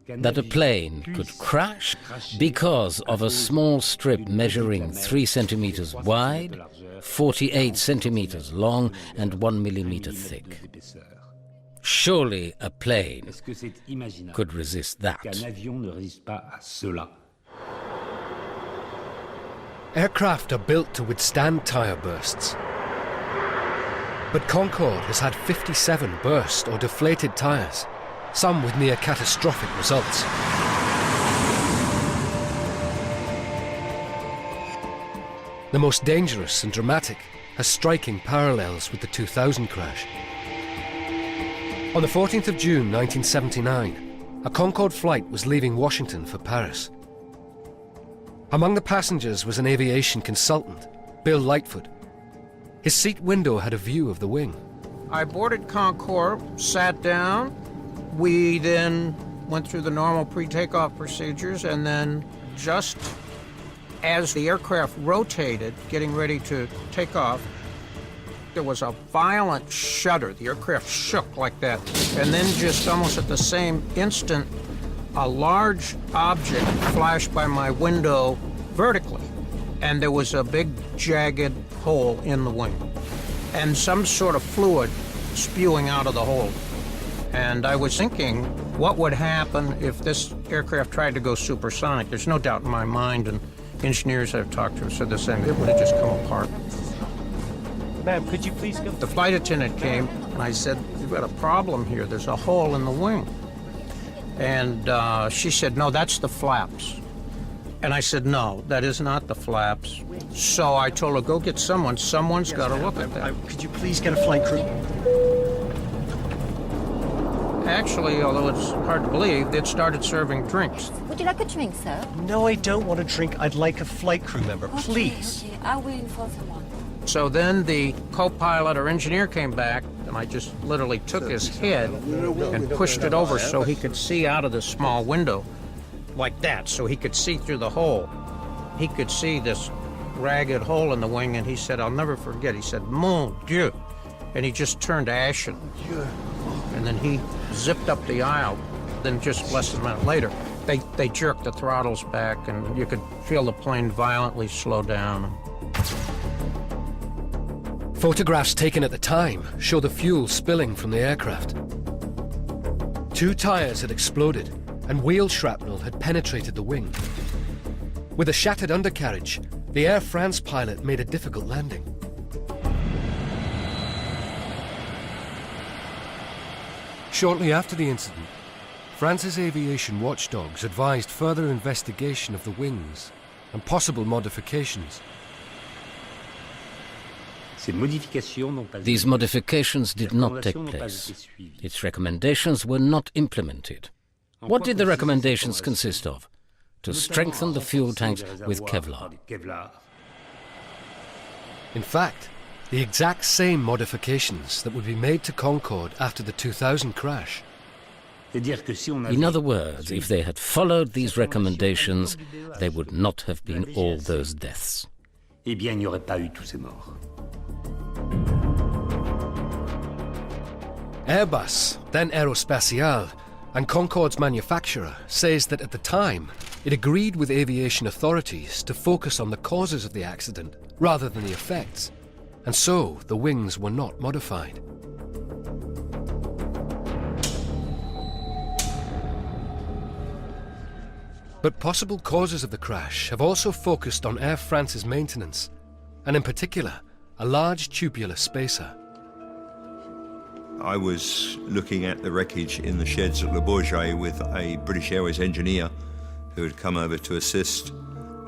that a plane could crash because of a small strip measuring 3 centimeters wide, 48 centimeters long, and 1 millimeter thick? Surely a plane could resist that. Aircraft are built to withstand tyre bursts. But Concorde has had 57 burst or deflated tyres, some with near catastrophic results. The most dangerous and dramatic has striking parallels with the 2000 crash. On the 14th of June 1979, a Concorde flight was leaving Washington for Paris. Among the passengers was an aviation consultant, Bill Lightfoot. His seat window had a view of the wing. I boarded Concorde, sat down. We then went through the normal pre-takeoff procedures, and then just as the aircraft rotated, getting ready to take off, there was a violent shudder. The aircraft shook like that. And then just almost at the same instant, a large object flashed by my window vertically. And there was a big jagged hole in the wing. And some sort of fluid spewing out of the hole. And I was thinking, what would happen if this aircraft tried to go supersonic? There's no doubt in my mind, and engineers I've talked to said the same. It would have just come apart. Ma'am, could you please come? The flight attendant came, and I said, "We've got a problem here. There's a hole in the wing." And she said, "No, that's the flaps." And I said, no, that is not the flaps. So I told her, go get someone. Someone's got to look at that. Could you please get a flight crew? Actually, although it's hard to believe, they'd started serving drinks. Would you like a drink, sir? No, I don't want a drink. I'd like a flight crew member, please. Okay, I will inform someone. So then the co-pilot or engineer came back, and I just literally took his head and pushed it over so he could see out of this small window, like that, so he could see through the hole. He could see this ragged hole in the wing, and he said, I'll never forget, he said, Mon Dieu, and he just turned ashen. And then he zipped up the aisle. Then just less than a minute later, they jerked the throttles back, and you could feel the plane violently slow down. Photographs taken at the time show the fuel spilling from the aircraft. 2 tires had exploded, and wheel shrapnel had penetrated the wing. With a shattered undercarriage, the Air France pilot made a difficult landing. Shortly after the incident, France's aviation watchdogs advised further investigation of the wings and possible modifications. These modifications did not take place. Its recommendations were not implemented. What did the recommendations consist of? To strengthen the fuel tanks with Kevlar. In fact, the exact same modifications that would be made to Concorde after the 2000 crash. In other words, if they had followed these recommendations, there would not have been all those deaths. Airbus, then Aerospatiale, and Concorde's manufacturer says that at the time, it agreed with aviation authorities to focus on the causes of the accident rather than the effects, and so the wings were not modified. But possible causes of the crash have also focused on Air France's maintenance, and in particular, a large tubular spacer. I was looking at the wreckage in the sheds at Le Bourget with a British Airways engineer who had come over to assist,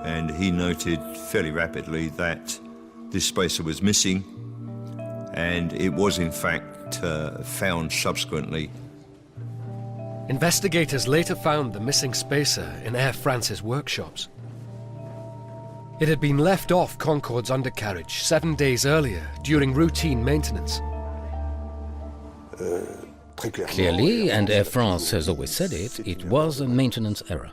and he noted fairly rapidly that this spacer was missing, and it was in fact found subsequently. Investigators later found the missing spacer in Air France's workshops. It had been left off Concorde's undercarriage 7 days earlier during routine maintenance. Clearly, and Air France has always said it, it was a maintenance error.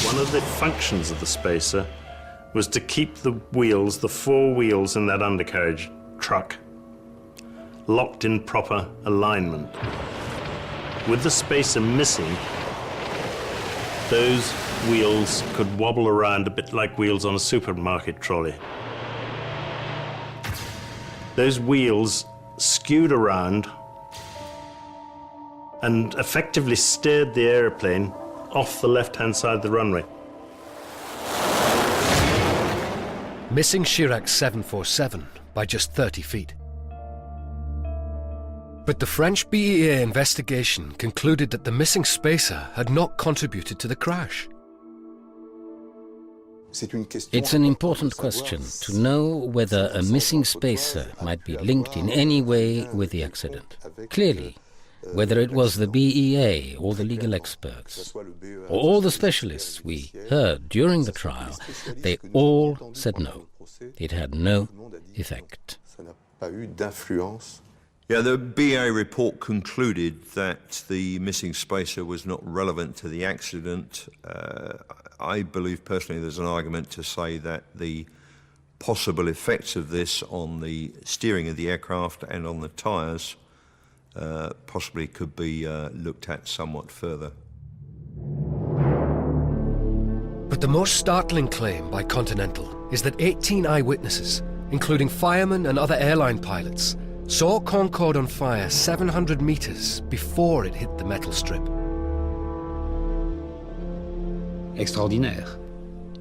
One of the functions of the spacer was to keep the wheels, the 4 wheels in that undercarriage truck, locked in proper alignment. With the spacer missing, those wheels could wobble around a bit like wheels on a supermarket trolley. Those wheels skewed around and effectively steered the airplane off the left-hand side of the runway. Missing Chirac's 747 by just 30 feet. But the French BEA investigation concluded that the missing spacer had not contributed to the crash. It's an important question to know whether a missing spacer might be linked in any way with the accident. Clearly, whether it was the BEA or the legal experts, or all the specialists we heard during the trial, they all said no. It had no effect. Yeah, the BA report concluded that the missing spacer was not relevant to the accident. I believe personally there's an argument to say that the possible effects of this on the steering of the aircraft and on the tyres possibly could be looked at somewhat further. But the most startling claim by Continental is that 18 eyewitnesses, including firemen and other airline pilots, saw Concorde on fire 700 meters before it hit the metal strip. Extraordinaire.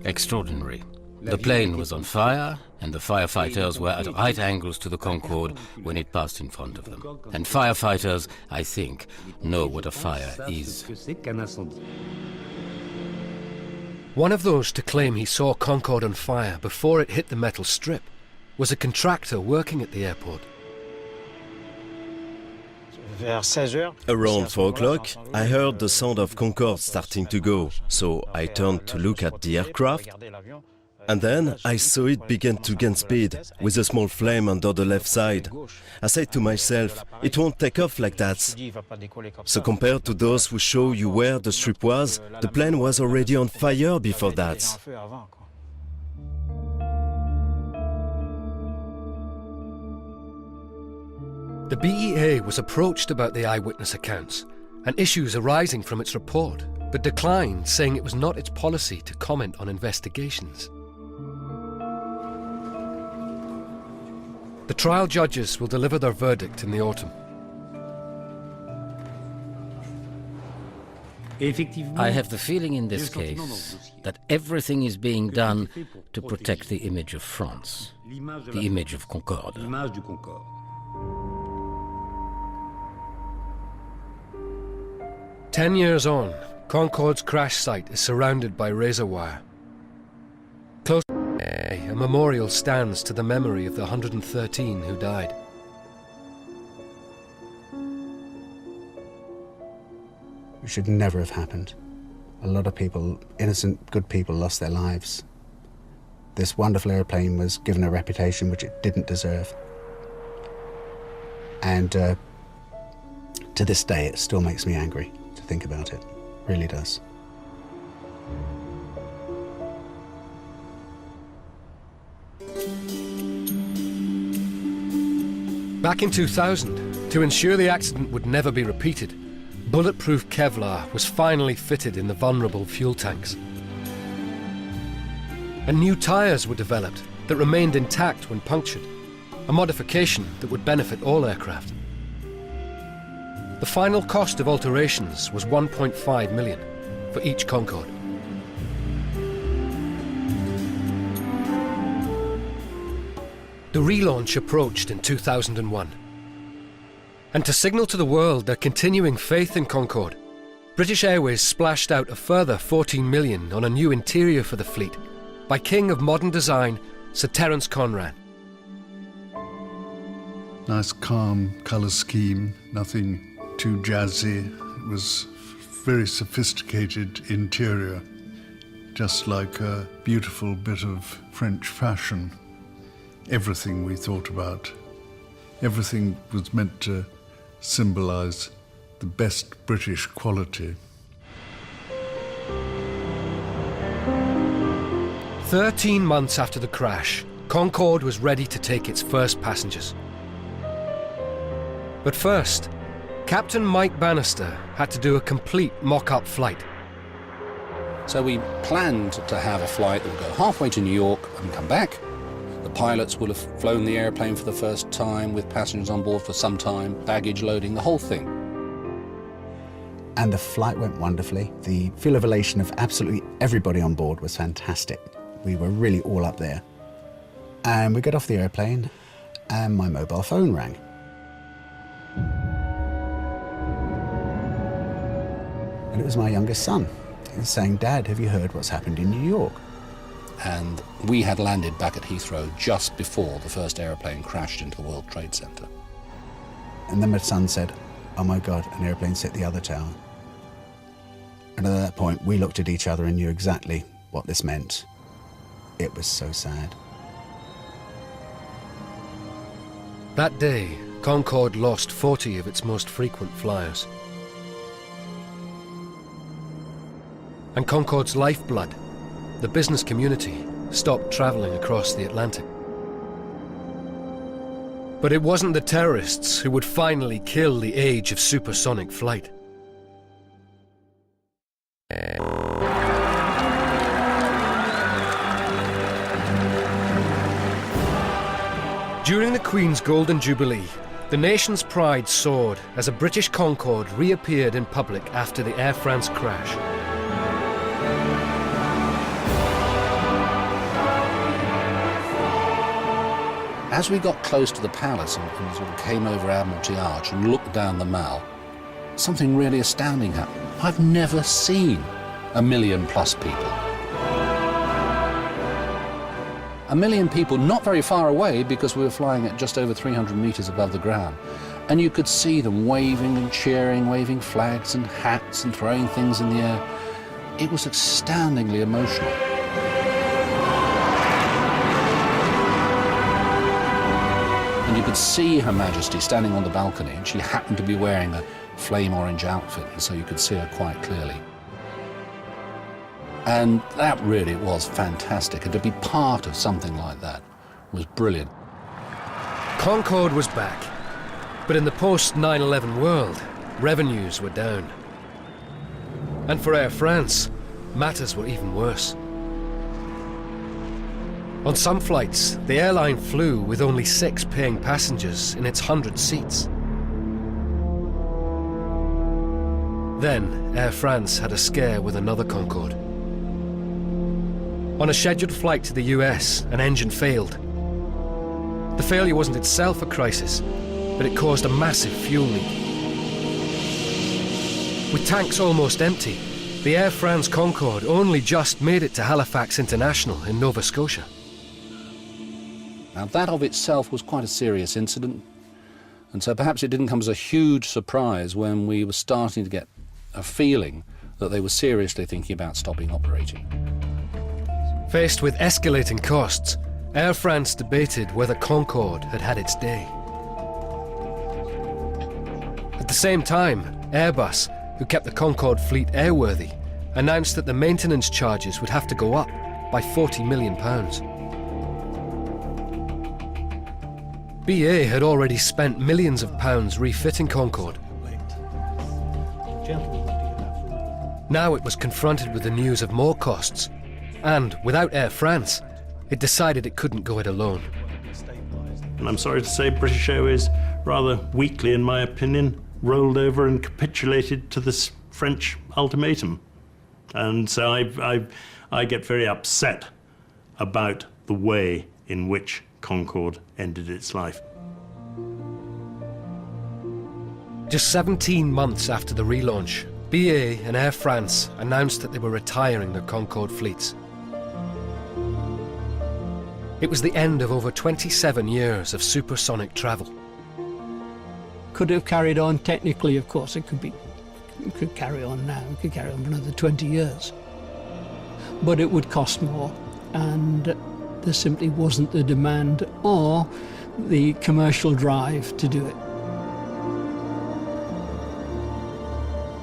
Extraordinary. The plane was on fire, and the firefighters were at right angles to the Concorde when it passed in front of them. And firefighters, I think, know what a fire is. One of those to claim he saw Concorde on fire before it hit the metal strip was a contractor working at the airport. Around 4 o'clock, I heard the sound of Concorde starting to go, so I turned to look at the aircraft, and then I saw it begin to gain speed, with a small flame under the left side. I said to myself, it won't take off like that. So compared to those who show you where the strip was, the plane was already on fire before that. The BEA was approached about the eyewitness accounts and issues arising from its report, but declined, saying it was not its policy to comment on investigations. The trial judges will deliver their verdict in the autumn. I have the feeling in this case that everything is being done to protect the image of France, the image of Concorde. 10 years on, Concorde's crash site is surrounded by razor wire. Close by, a memorial stands to the memory of the 113 who died. It should never have happened. A lot of people, innocent, good people, lost their lives. This wonderful airplane was given a reputation which it didn't deserve. And to this day, it still makes me angry to think about it. It really does. Back in 2000, to ensure the accident would never be repeated, bulletproof Kevlar was finally fitted in the vulnerable fuel tanks. And new tyres were developed that remained intact when punctured, a modification that would benefit all aircraft. The final cost of alterations was $1.5 million for each Concorde. The relaunch approached in 2001. And to signal to the world their continuing faith in Concorde, British Airways splashed out a further $14 million on a new interior for the fleet by king of modern design, Sir Terence Conran. Nice calm colour scheme, nothing too jazzy. It was very sophisticated interior, just like a beautiful bit of French fashion. Everything we thought about, everything was meant to symbolise the best British quality. 13 months after the crash, Concorde was ready to take its first passengers. But first, Captain Mike Bannister had to do a complete mock-up flight. So we planned to have a flight that would go halfway to New York and come back. The pilots will have flown the airplane for the first time with passengers on board for some time, baggage loading, the whole thing. And the flight went wonderfully. The feel of elation of absolutely everybody on board was fantastic. We were really all up there. And we got off the airplane and my mobile phone rang. And it was my youngest son. He was saying, "Dad, have you heard what's happened in New York?" And we had landed back at Heathrow just before the first airplane crashed into the World Trade Center. And then my son said, "Oh my God, an airplane's hit the other tower." And at that point, we looked at each other and knew exactly what this meant. It was so sad. That day, Concorde lost 40 of its most frequent flyers. And Concorde's lifeblood, the business community, stopped travelling across the Atlantic. But it wasn't the terrorists who would finally kill the age of supersonic flight. During the Queen's Golden Jubilee, the nation's pride soared as a British Concorde reappeared in public after the Air France crash. As we got close to the palace and sort of came over Admiralty Arch and looked down the Mall, something really astounding happened. I've never seen 1 million+ people. 1 million people not very far away because we were flying at just over 300 meters above the ground. And you could see them waving and cheering, waving flags and hats and throwing things in the air. It was astoundingly emotional. And you could see Her Majesty standing on the balcony, and she happened to be wearing a flame orange outfit, and so you could see her quite clearly. And that really was fantastic, and to be part of something like that was brilliant. Concorde was back, but in the post-9/11 world, revenues were down. And for Air France, matters were even worse. On some flights, the airline flew with only 6 paying passengers in its 100 seats. Then, Air France had a scare with another Concorde. On a scheduled flight to the US, an engine failed. The failure wasn't itself a crisis, but it caused a massive fuel leak. With tanks almost empty, the Air France Concorde only just made it to Halifax International in Nova Scotia. Now that of itself was quite a serious incident, and so perhaps it didn't come as a huge surprise when we were starting to get a feeling that they were seriously thinking about stopping operating. Faced with escalating costs, Air France debated whether Concorde had had its day. At the same time, Airbus, who kept the Concorde fleet airworthy, announced that the maintenance charges would have to go up by £40 million. BA had already spent millions of pounds refitting Concorde. Now it was confronted with the news of more costs, and without Air France, it decided it couldn't go it alone. And I'm sorry to say British Airways, rather weakly in my opinion, rolled over and capitulated to this French ultimatum. And so I get very upset about the way in which Concorde ended its life. Just 17 months after the relaunch, BA and Air France announced that they were retiring their Concorde fleets. It was the end of over 27 years of supersonic travel. Could have carried on technically, of course. It could carry on now. It could carry on for another 20 years. But it would cost more, and there simply wasn't the demand or the commercial drive to do it.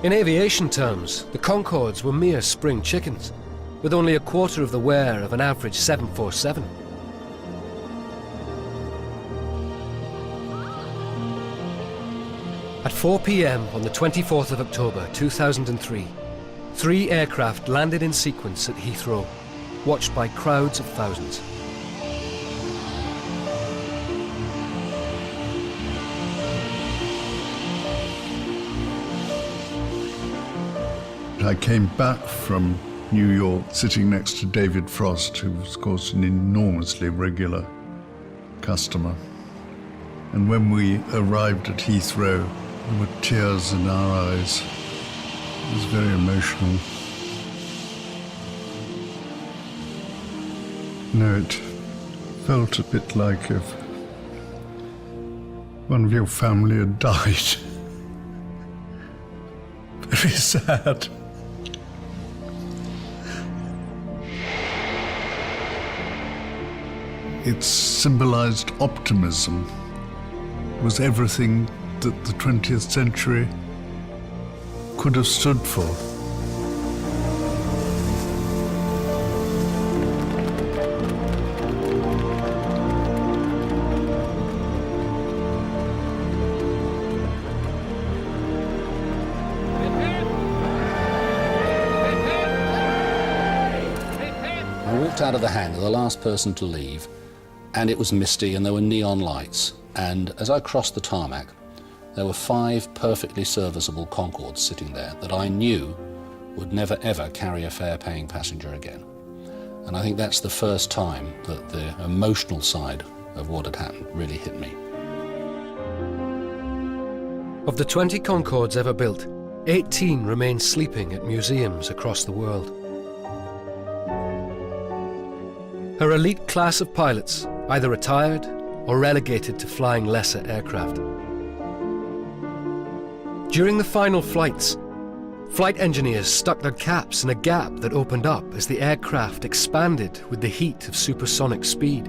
In aviation terms, the Concordes were mere spring chickens, with only a quarter of the wear of an average 747. At 4 p.m. on the 24th of October 2003, 3 aircraft landed in sequence at Heathrow, watched by crowds of thousands. I came back from New York sitting next to David Frost, who was, of course, an enormously regular customer. And when we arrived at Heathrow, there were tears in our eyes. It was very emotional. No, it felt a bit like if one of your family had died. Very sad. It symbolized optimism. It was everything that the 20th century could have stood for. I walked out of the hangar, the last person to leave, and it was misty and there were neon lights. And as I crossed the tarmac, there were 5 perfectly serviceable Concordes sitting there that I knew would never ever carry a fare-paying passenger again. And I think that's the first time that the emotional side of what had happened really hit me. Of the 20 Concordes ever built, 18 remain sleeping at museums across the world. Her elite class of pilots either retired or relegated to flying lesser aircraft. During the final flights, flight engineers stuck their caps in a gap that opened up as the aircraft expanded with the heat of supersonic speed.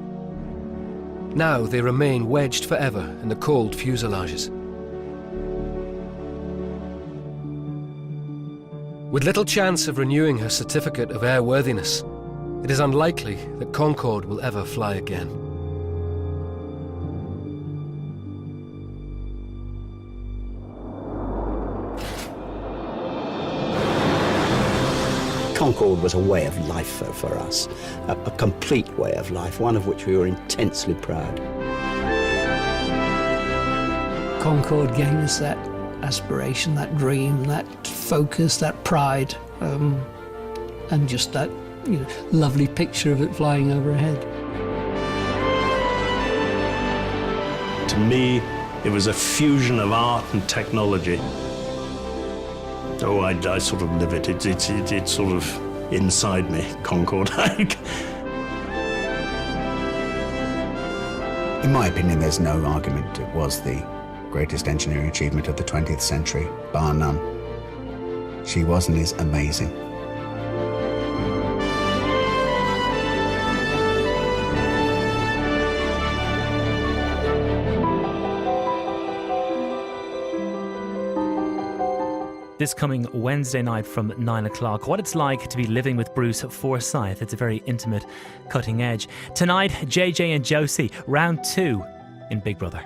Now they remain wedged forever in the cold fuselages. With little chance of renewing her certificate of airworthiness, it is unlikely that Concorde will ever fly again. Concorde was a way of life for us, a complete way of life, one of which we were intensely proud. Concorde gave us that aspiration, that dream, that focus, that pride, and just that lovely picture of it flying overhead. To me, it was a fusion of art and technology. Oh, I sort of live it. It's sort of inside me, Concorde. In my opinion, there's no argument. It was the greatest engineering achievement of the 20th century, bar none. She was and is amazing. This coming Wednesday night from 9 o'clock. What it's like to be living with Bruce Forsyth. It's a very intimate, cutting edge. Tonight, JJ and Josie, round 2 in Big Brother.